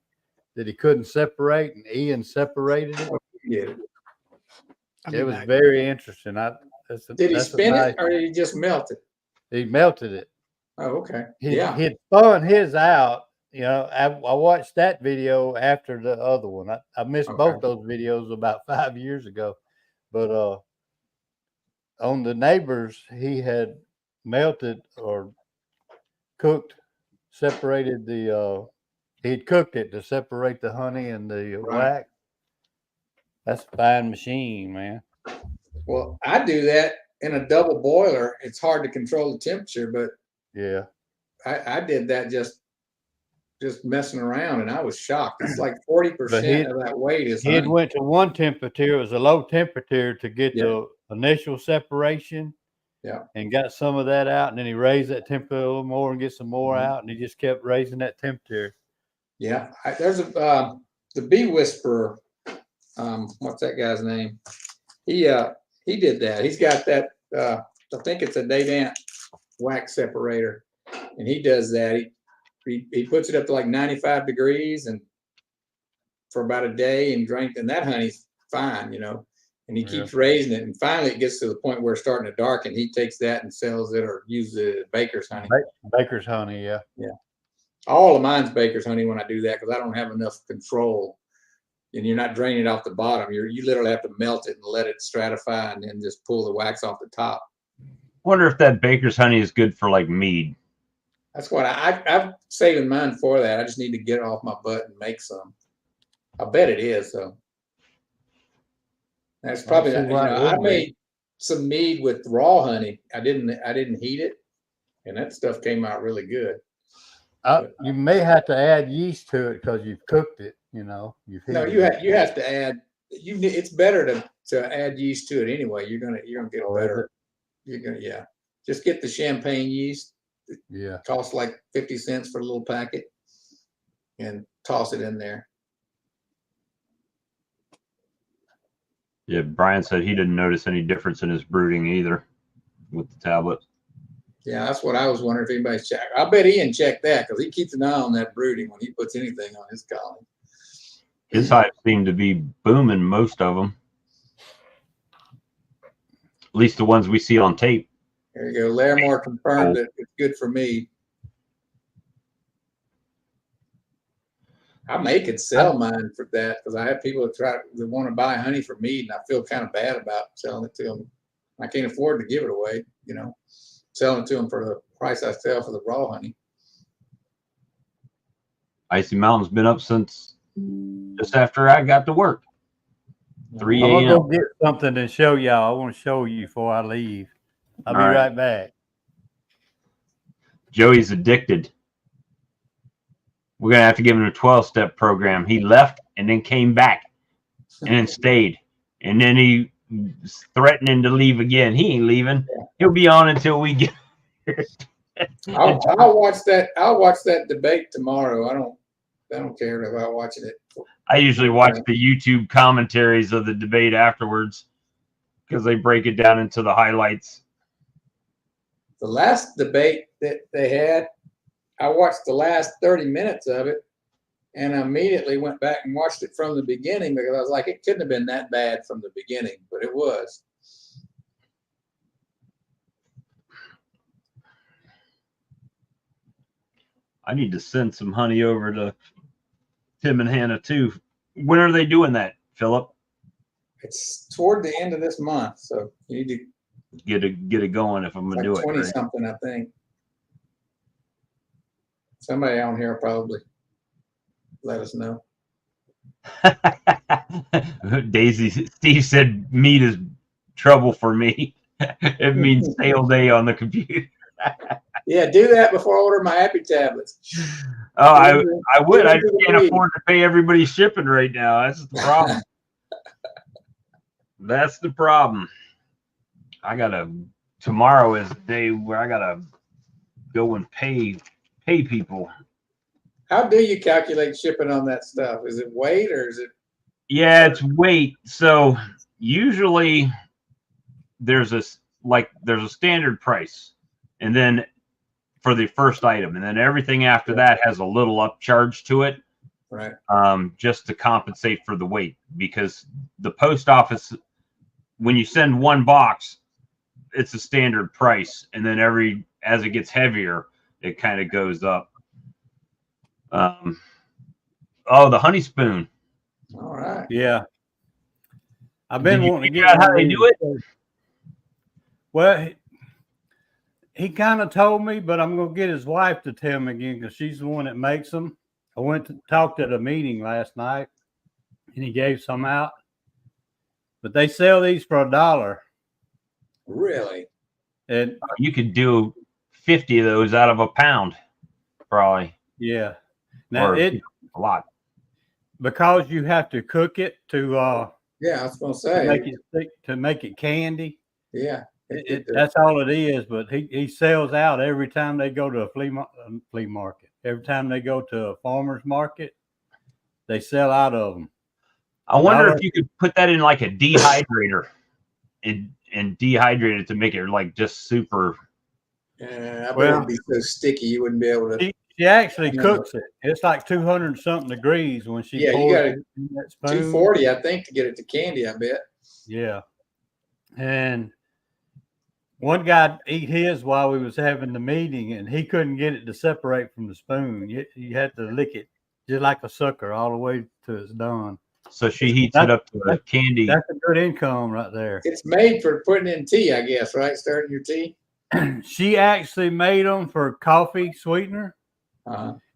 that he couldn't separate, and Ian separated it. Yeah. It was very interesting. Did he spin it or did he just melt it? He melted it. Oh, okay. He'd spun his out. You know, I watched that video after the other one. I missed both those videos about 5 years ago. But on the neighbors, he had melted or cooked, separated he'd cooked it to separate the honey and the wax. That's a fine machine, man. Well, I do that in a double boiler. It's hard to control the temperature, but yeah, I did that just messing around, and I was shocked. It's like 40% of that weight is honey. He went to one temperature. It was a low temperature to get the initial separation. Yeah. And got some of that out, and then he raised that temperature a little more and get some more out, and he just kept raising that temperature. Yeah. There's the Bee Whisperer. What's that guy's name? He did that. He's got that. I think it's a date ant wax separator, and he does that. He puts it up to like 95 degrees and for about a day and drink, and that honey's fine, you know. And he keeps raising it, and finally it gets to the point where it's starting to darken. He takes that and sells it or uses it as baker's honey. Baker's honey, yeah. Yeah. All of mine's baker's honey when I do that because I don't have enough control. And you're not draining it off the bottom. You literally have to melt it and let it stratify and then just pull the wax off the top. Wonder if that baker's honey is good for like mead. That's what I'm saving mine for that. I just need to get it off my butt and make some. I bet it is, though. That's probably I made some mead with raw honey. I didn't heat it, and that stuff came out really good. You may have to add yeast to it because you've cooked it. You know, you've No, heated it. you have to add. It's better to add yeast to it anyway. You're gonna get Oh, is better. Just get the champagne yeast. Yeah. It costs like 50 cents for a little packet, and toss it in there. Yeah, Brian said he didn't notice any difference in his brooding either with the tablet. Yeah, that's what I was wondering if anybody's checked. I bet Ian checked that because he keeps an eye on that brooding when he puts anything on his colony. His hives seem to be booming, most of them. At least the ones we see on tape. There you go. Larimore confirmed that it's good for me. I may could sell mine for that because I have people that want to buy honey for mead, and I feel kind of bad about selling it to them. I can't afford to give it away, selling it to them for the price I sell for the raw honey. Icy Mountain's been up since just after I got to work. 3 I'm gonna a.m. go get something and show y'all. I want to show you before I leave. I'll be right back. Joey's addicted. We're going to have to give him a 12-step program. He left and then came back and then stayed. And then he was threatening to leave again. He ain't leaving. He'll be on until we get I'll watch that. I'll watch that debate tomorrow. I don't care about watching it. I usually watch the YouTube commentaries of the debate afterwards because they break it down into the highlights. The last debate that they had, I watched the last 30 minutes of it, and I immediately went back and watched it from the beginning because I was like, it couldn't have been that bad from the beginning, but it was. I need to send some honey over to Tim and Hannah too. When are they doing that, Philip? It's toward the end of this month, so you need to Get it going if I'm gonna do it. 20 Right? something, I think. Somebody on here probably let us know. Daisy, Steve said meat is trouble for me. It means sale day on the computer. Yeah, do that before I order my Appy tablets. Oh, I would. I can't afford to pay everybody's shipping right now. That's the problem. That's the problem. Tomorrow is the day where I gotta go and pay people. How do you calculate shipping on that stuff? Is it weight or is it? Yeah, it's weight. So usually there's a standard price, and then for the first item, and then everything after that has a little upcharge to it, Right. Just to compensate for the weight, because the post office, when you send one box, it's a standard price, and then as it gets heavier, it kind of goes up. The honey spoon. All right. Yeah. I've been wanting to figure get out how they do it. Well, he kind of told me, but I'm going to get his wife to tell me again because she's the one that makes them. I went to talk at a meeting last night, and he gave some out. But they sell these for $1. Really? And you could do 50 of those out of a pound, probably. Yeah. Now a lot. Because you have to cook it to yeah, I was gonna say make it thick, to make it candy. Yeah. That's all it is, but he sells out every time they go to a flea market. Every time they go to a farmer's market, they sell out of them. I wonder if you could put that in like a dehydrator and dehydrate it to make it like just super. Yeah, I bet it'd be so sticky you wouldn't be able to. She actually cooks it. It's like 200 something degrees when she you pours got it in that spoon. 240, I think, to get it to candy. I bet. Yeah, and one guy ate his while we was having the meeting, and he couldn't get it to separate from the spoon. You had to lick it just like a sucker all the way till it's done. So she heats it up to a candy. That's a good income right there. It's made for putting in tea, I guess, right? Starting your tea. She actually made them for coffee sweetener,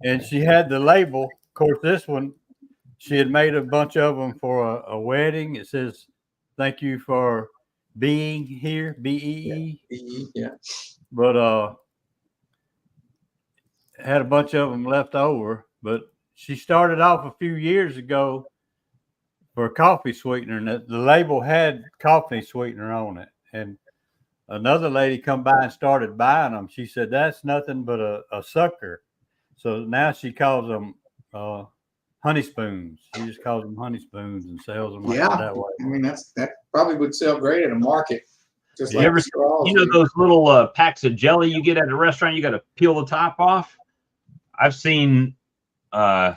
and she had the label. Of course, this one, she had made a bunch of them for a wedding. It says, "Thank you for being here," BEE. Yeah. But had a bunch of them left over, but she started off a few years ago for a coffee sweetener, and the label had coffee sweetener on it. And another lady come by and started buying them. She said, that's nothing but a sucker. So now she calls them honey spoons. She just calls them honey spoons and sells them like Yeah, that way. I mean that probably would sell great at a market. Just You like ever, straws. you know those little packs of jelly you get at a restaurant? You got to peel the top off. I've seen, I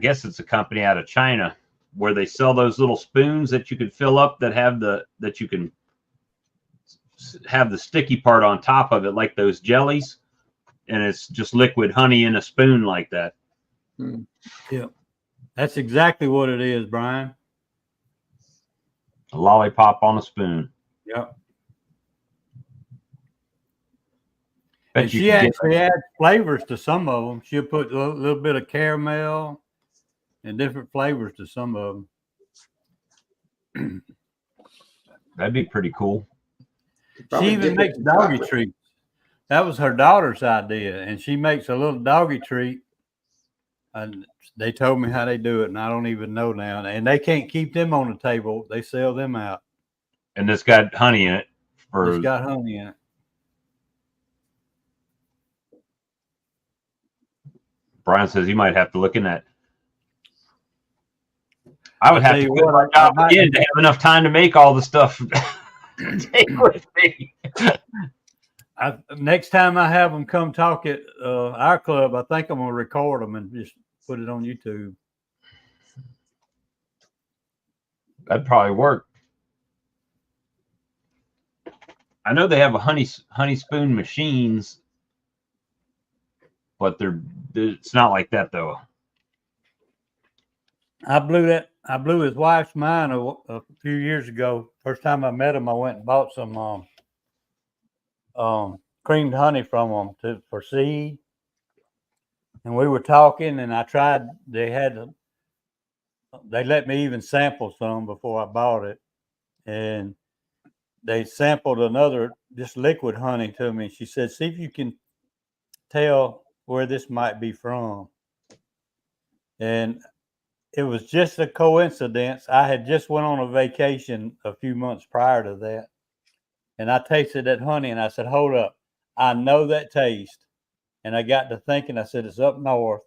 guess it's a company out of China where they sell those little spoons that you could fill up that have that you can have the sticky part on top of it, like those jellies, and it's just liquid honey in a spoon like that. Yeah, that's exactly what it is, Brian. A lollipop on a spoon. Yep. Bet And you she can get actually adds flavors to some of them. She'll put a little bit of caramel and different flavors to some of them. that'd be pretty cool. Probably She even dip it makes in doggy chocolate. treats. That was her daughter's idea, and she makes a little doggy treat. And they told me how they do it, and I don't even know now. And they can't keep them on the table; they sell them out. And it's got honey in it. It's got honey in it. Brian says you might have to look in that. I would I'll have tell to you quit what, my I job might- again to have enough time to make all the stuff to take with me. Next time I have them come talk at our club, I think I'm gonna record them and just put it on YouTube. That'd probably work. I know they have a honey spoon machines, but it's not like that though. I blew his wife's mind a few years ago. First time I met him, I went and bought some creamed honey from them for seed. And we were talking, and I tried. They let me even sample some before I bought it, and they sampled another just liquid honey to me. She said, "See if you can tell where this might be from." And it was just a coincidence. I had just went on a vacation a few months prior to that, and I tasted that honey, and I said, "Hold up, I know that taste." And I got to thinking. I said, "It's up north,"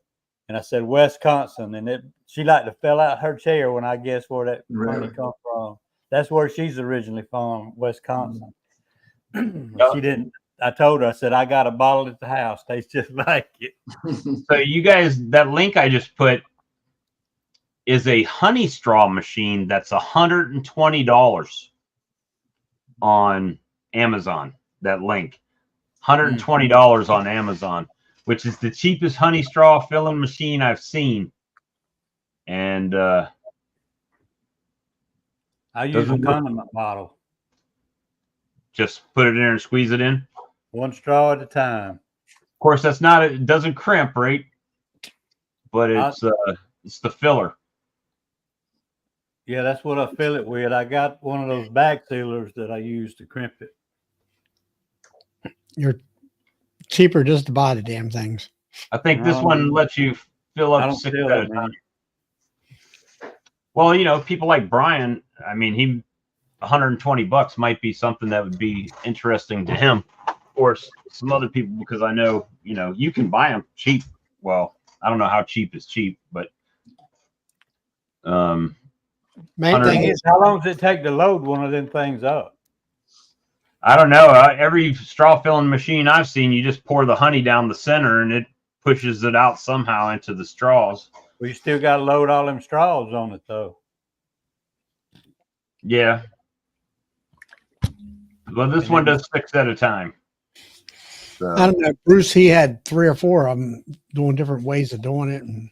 and I said, "Wisconsin." And she like to fell out her chair when I guessed where that honey come from. That's where she's originally from, Wisconsin. She didn't. I told her, I said, "I got a bottle at the house. Tastes just like it." So you guys, that link I just put is a honey straw machine that's $120 on Amazon. That link, $120 on Amazon, which is the cheapest honey straw filling machine I've seen. And I use a condiment bottle, just put it in there and squeeze it in. one straw at a time. Of course, it doesn't crimp, right? But it's the filler. Yeah, that's what I fill it with. I got one of those bag sealers that I use to crimp it. You're cheaper just to buy the damn things. I think this one lets you fill I up don't 6 feel at a that, man. time. Well, people like Brian, I mean, $120 might be something that would be interesting to him or some other people, because I know, you can buy them cheap. Well, I don't know how cheap is cheap, but Main thing is, How long does it take to load one of them things up? I don't know. Every straw filling machine I've seen, you just pour the honey down the center and it pushes it out somehow into the straws. Well, you still got to load all them straws on it, though. Yeah. Well, this one does 6 at a time. So. I don't know. Bruce, he had 3 or 4 of them doing different ways of doing it. And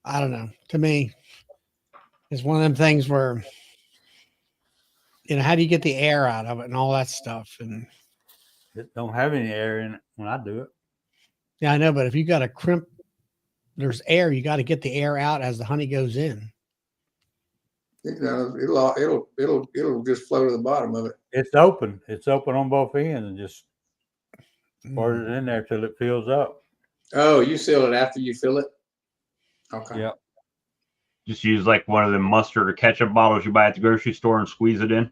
I don't know. To me, it's one of them things where, how do you get the air out of it and all that stuff? And It don't have any air in it when I do it. yeah, I know. But if you got to crimp, there's air. You got to get the air out as the honey goes in. It'll just flow to the bottom of it. It's open. It's open on both ends, and just pour it in there till it fills up. Oh, you seal it after you fill it? Okay. Yep. Just use like one of the mustard or ketchup bottles you buy at the grocery store and squeeze it in.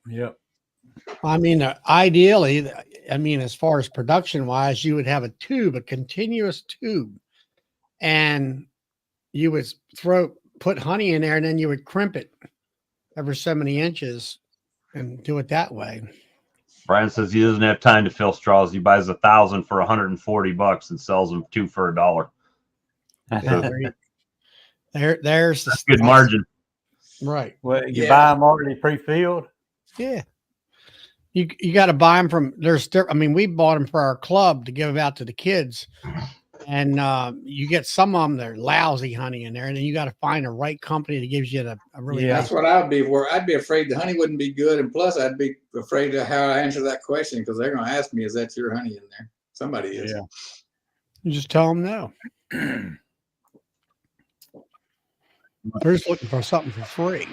Yep. I mean, ideally, I mean, as far as production wise, you would have a tube, a continuous tube, and you would put honey in there, and then you would crimp it every so many inches and do it that way. Brian says he doesn't have time to fill straws. He buys 1,000 for $140 and sells them 2 for $1. There's the Good margin. right. Well, you Yeah. buy them already pre-filled. Yeah. You got to buy them from I mean, we bought them for our club to give out to the kids. And you get some of them, they're lousy honey in there. And then you got to find the right company that gives you a really Yeah. nice. That's what I would be worried. I'd be afraid the honey wouldn't be good. And plus, I'd be afraid of how I answer that question because they're going to ask me, is that your honey in there? Somebody is. Yeah. You just tell them no. They're just looking for something for free.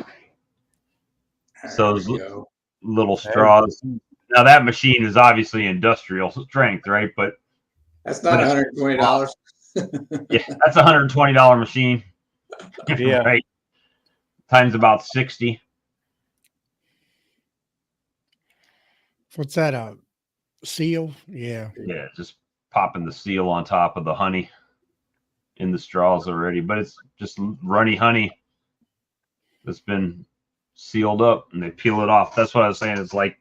So There you go. little straws. Now that machine is obviously industrial strength, right? But That's not But $120. yeah, that's a $120 machine. Yeah. Right. Times about 60. What's that? A seal? Yeah. Yeah, just popping the seal on top of the honey in the straws already. But it's just runny honey that's been sealed up and they peel it off. That's what I was saying. It's like,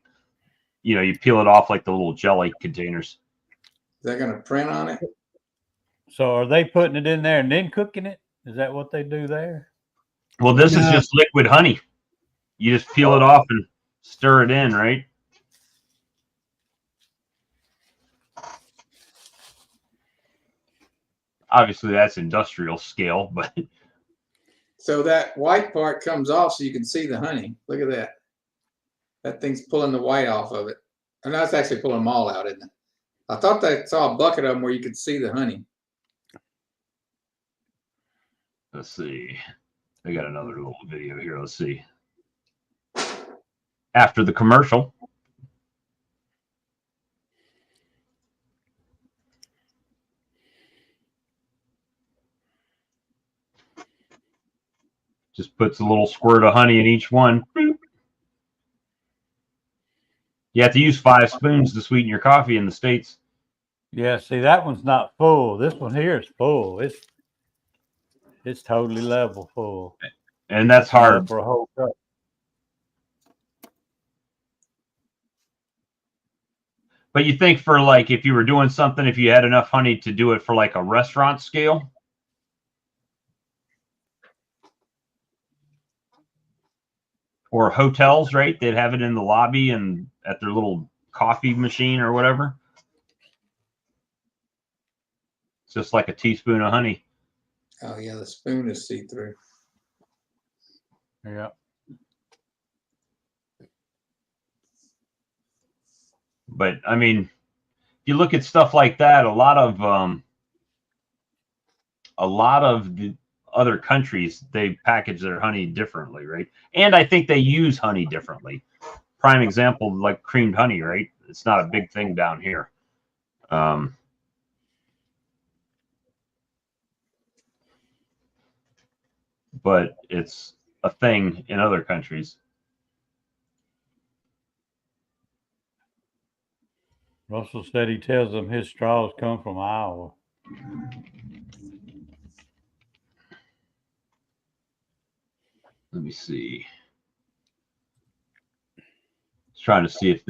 you peel it off like the little jelly containers. Is that going to print on it? So are they putting it in there and then cooking it? Is that what they do there? Well, this is No. just liquid honey. You just peel it off and stir it in, right? Obviously, that's industrial scale, but So that white part comes off so you can see the honey. Look at that. That thing's pulling the white off of it. And that's actually pulling them all out, isn't it? I thought I saw a bucket of them where you could see the honey. let's see. I got another little video here. Let's see. After the commercial. Just puts a little squirt of honey in each one. You have to use 5 spoons to sweeten your coffee in the States. Yeah. See, that one's not full. This one here is full. It's totally level full. And that's hard. For a whole cup. But you think for like, if you were doing something, if you had enough honey to do it for like a restaurant scale. Or hotels, right? They'd have it in the lobby and at their little coffee machine or whatever. It's just like a teaspoon of honey. Oh, yeah, the spoon is see-through. Yeah. But I mean, if you look at stuff like that, a lot of the other countries, they package their honey differently, right? And I think they use honey differently. Prime example, like creamed honey, right? It's not a big thing down here. But it's a thing in other countries. Russell said he tells them his straws come from Iowa. Let me see. Just trying to see if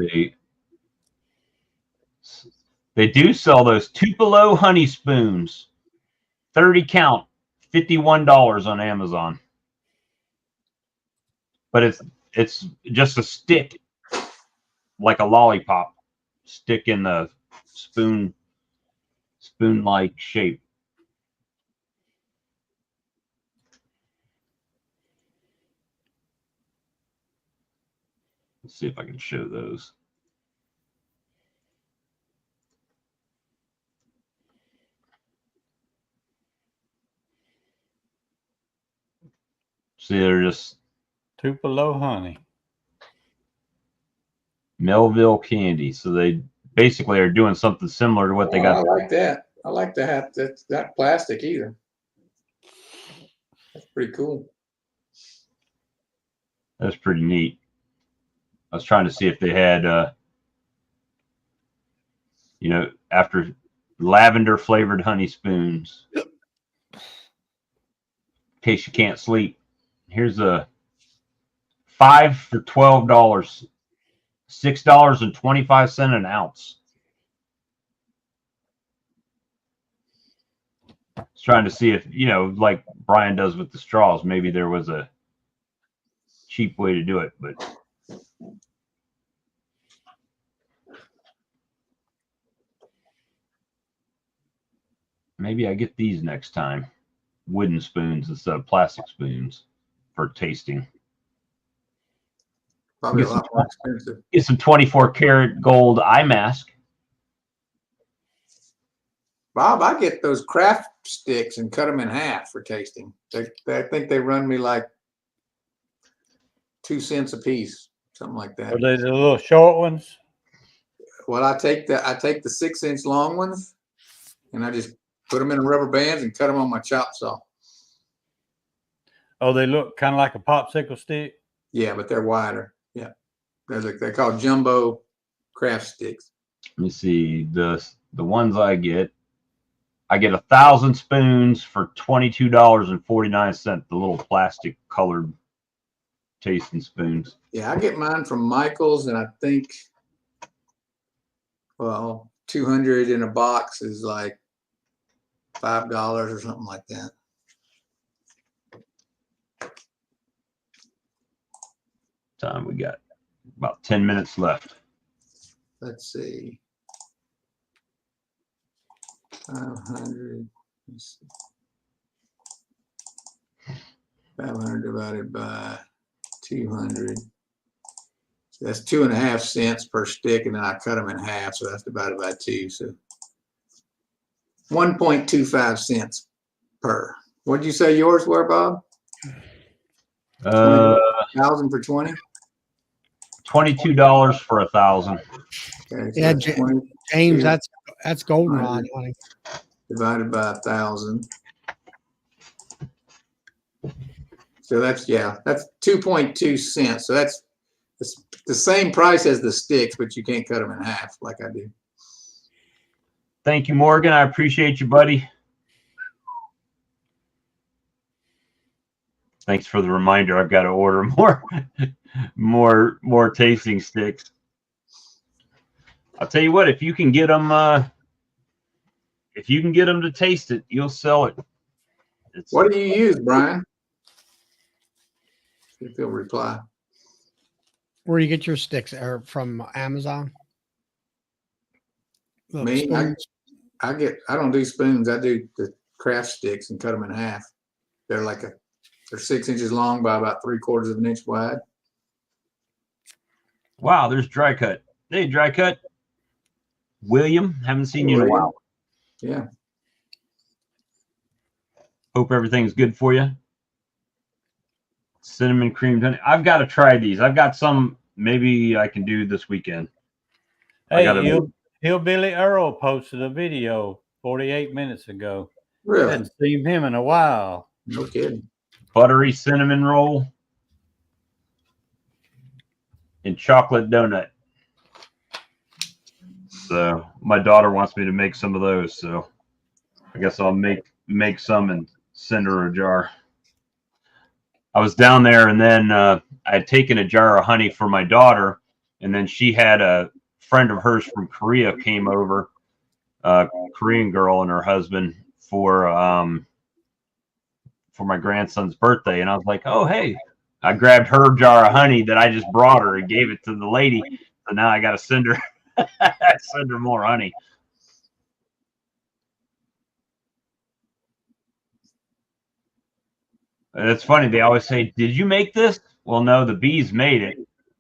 they do sell those Tupelo honey spoons, 30 count, $51 on Amazon. But it's just a stick, like a lollipop, stick in the spoon-like shape. Let's see if I can show those. See, they're just Tupelo honey. Melville candy. So they basically are doing something similar to what they Oh, got. I like that. I like the hat that's not plastic either. That's pretty cool. That's pretty neat. I was trying to see if they had, you know, after lavender flavored honey spoons. In case you can't sleep, here's a 5 for $12, $6.25 an ounce. I was trying to see if, you know, like Brian does with the straws, maybe there was a cheap way to do it, but maybe I get these next time. Wooden spoons instead of plastic spoons for tasting. Probably a lot more expensive. Get some 24 karat gold eye mask. Bob, I get those craft sticks and cut them in half for tasting. I think they run me like 2 cents a piece, something like that. Are they the little short ones? Well, I take the 6-inch long ones, and I just put them in rubber bands and cut them on my chop saw. Oh, they look kind of like a popsicle stick. Yeah, but they're wider. Yeah, they're called jumbo craft sticks. Let me see the ones I get 1,000 spoons for $22.49. The little plastic colored tasting spoons. Yeah, I get mine from Michael's, and I think, well, 200 in a box is like $5 or something like that. Time we got about 10 minutes left. Let's see. 500. Let's see. 500 divided by 200. So that's 2.5 cents per stick, and then I cut them in half, so that's divided by 2. So 1.25 cents per. What did you say yours were, Bob? 1,000 for 20. $22 for 1,000. Okay, so Yeah, that's 20 James, that's goldenrod, honey. divided by 1,000. So that's 2.2 cents. So that's the same price as the sticks, but you can't cut them in half like I do. Thank you, Morgan. I appreciate you, buddy. Thanks for the reminder. I've got to order more tasting sticks. I'll tell you what, if you can get them to taste it, you'll sell it. What do you use, Brian? If he'll reply. Where do you get your sticks? Are from Amazon? Little Me, spoons? I don't do spoons. I do the craft sticks and cut them in half. They're 6 inches long by about 3/4 of an inch wide. Wow, there's Dry Cut. Hey, Dry Cut. William, haven't seen you in a while. Yeah. Hope everything's good for you. Cinnamon creamed honey. I've got to try these. I've got some maybe I can do this weekend. Hey, Hillbilly Earl posted a video 48 minutes ago. Really? Hadn't seen him in a while. No kidding. Buttery cinnamon roll and chocolate donut. So my daughter wants me to make some of those. So I guess I'll make some and send her a jar. I was down there, and then I had taken a jar of honey for my daughter, and then she had a friend of hers from Korea came over, Korean girl and her husband for my grandson's birthday, and I was like, oh hey, I grabbed her jar of honey that I just brought her and gave it to the lady. So now I got to send her more honey. And it's funny. They always say, did you make this? Well, no, the bees made it.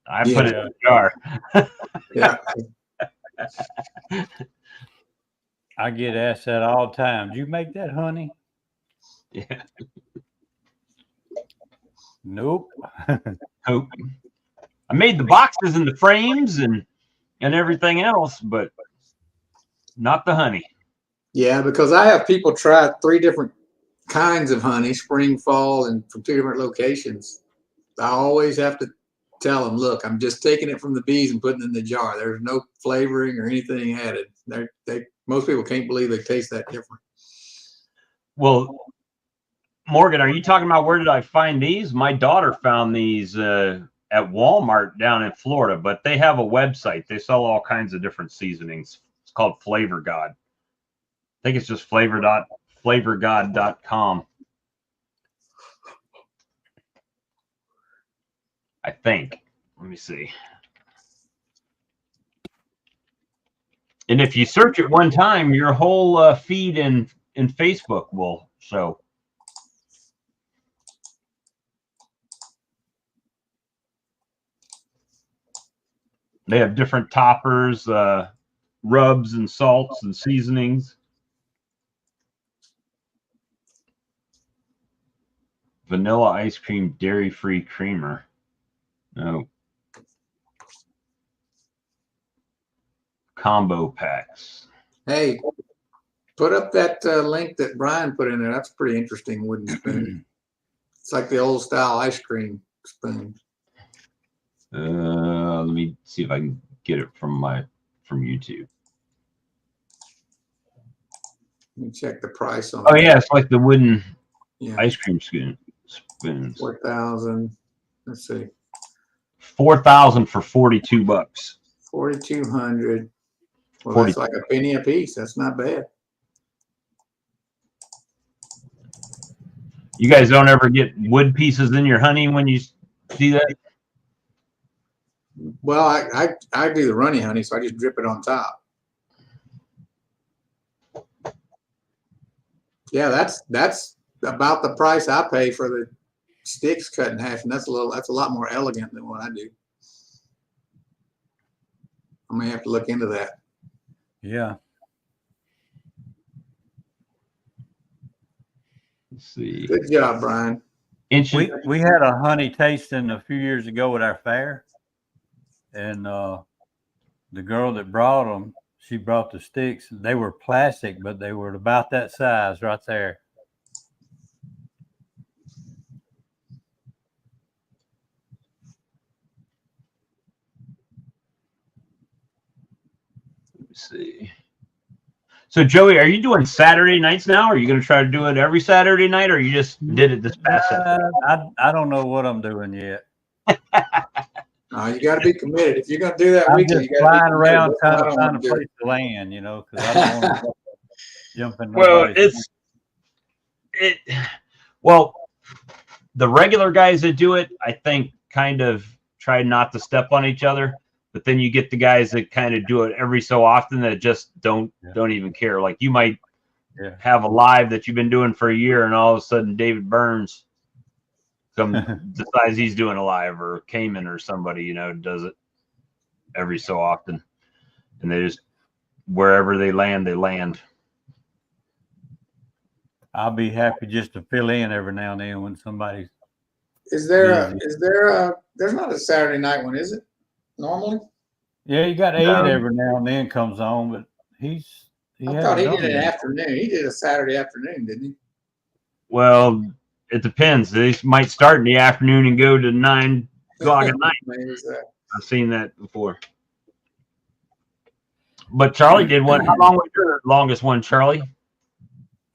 I put it in a jar. Yeah. I get asked that all the time. Did you make that honey? Yeah. Nope. Nope. I made the boxes and the frames and everything else, but not the honey. Yeah, because I have people try 3 different kinds of honey, spring, fall, and from 2 different locations. I always have to tell them, look, I'm just taking it from the bees and putting it in the jar. There's no flavoring or anything added. Most people can't believe they taste that different. Well, Morgan, are you talking about where did I find these? My daughter found these at Walmart down in Florida, but they have a website. They sell all kinds of different seasonings. It's called Flavor God. I think it's just flavorgod.com. I think. Let me see. And if you search it one time, your whole feed in Facebook will show. They have different toppers, rubs and salts and seasonings. Vanilla ice cream, dairy-free creamer. No. Combo packs. Hey, put up that link that Brian put in there. That's pretty interesting wooden spoon. It's like the old style ice cream spoon. Let me see if I can get it from YouTube. Let me check the price on Oh yeah, it's like the wooden Yeah, ice cream spoons. 4,000. Let's see, 4,000 for $42. 4,200. Well, 40. that's like a penny a piece. That's not bad. You guys don't ever get wood pieces in your honey when you see that? Well, I do the runny honey, so I just drip it on top. Yeah, that's about the price I pay for the sticks cut in half, and that's a lot more elegant than what I do. I may have to look into that. Yeah. Let's see. Good job, Brian. We had a honey tasting a few years ago at our fair, and the girl that brought them, she brought the sticks. They were plastic, but they were about that size right there. Let's see. So Joey, are you doing Saturday nights now? Are you going to try to do it every Saturday night, or you just did it this past Saturday? I don't know what I'm doing yet. You got to be committed. If you're going to do that I'm weekly, just you got to be flying committed. around That's trying what to I find don't a wanna do. place to land, because I don't want to jump in Well, nobody's. Well, the regular guys that do it, I think, kind of try not to step on each other. But then you get the guys that kind of do it every so often that just don't even care. Like you might have a live that you've been doing for a year, and all of a sudden David Burns decides he's doing a live, or Cayman or somebody, does it every so often, and they just wherever they land, they land. I'll be happy just to fill in every now and then when somebody's. There's not a Saturday night one, is it? Normally? Yeah, you got Ed every now and then comes on, but I thought he did an afternoon. He did a Saturday afternoon, didn't he? Well, it depends. They might start in the afternoon and go to 9 o'clock at night. I've seen that before. But Charlie did one. How long was your longest one, Charlie?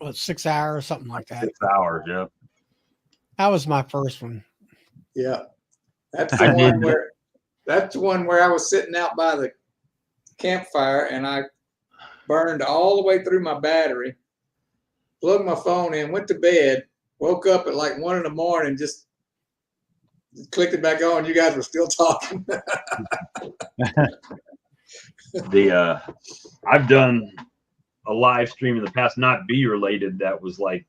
Well, 6 hours, something like that. 6 hours, yeah. That was my first one. Yeah. That's the one where I was sitting out by the campfire and I burned all the way through my battery, plugged my phone in, went to bed, woke up at like 1 a.m, just clicked it back on. You guys were still talking. I've done a live stream in the past, not bee related, that was like,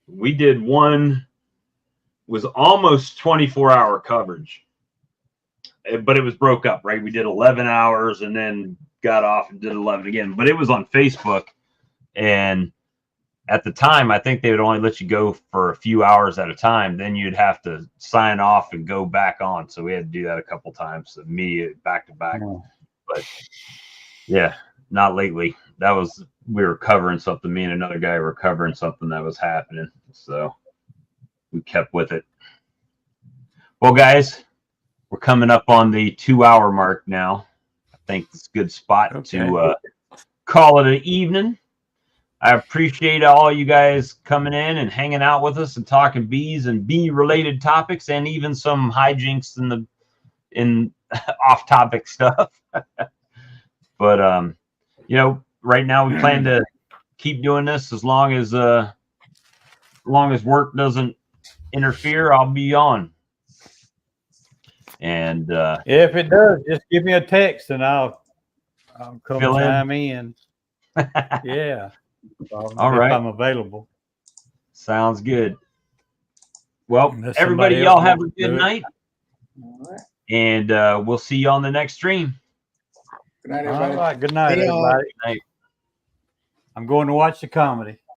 we did one, was almost 24-hour coverage, but it was broke up, right? We did 11 hours and then got off and did 11 again, but it was on Facebook. And at the time, I think they would only let you go for a few hours at a time. Then you'd have to sign off and go back on. So we had to do that a couple times, immediate back to back. But yeah, not lately. we were covering something. Me and another guy were covering something that was happening. So we kept with it. Well, guys, we're coming up on the 2-hour mark now. I think it's a good spot to call it an evening. I appreciate all you guys coming in and hanging out with us and talking bees and bee-related topics, and even some hijinks in off-topic stuff. But you know, right now we plan to keep doing this as long as work doesn't interfere. I'll be on. And if it does, just give me a text and I'll come Fill in. chime in. Yeah. All if right. I'm available. Sounds good. Well, Unless everybody, somebody y'all else have a wants to good do it. night. All right. And we'll see you on the next stream. Good night, All everybody. right. Good night, Hey, y'all. everybody. Night. I'm going to watch the comedy.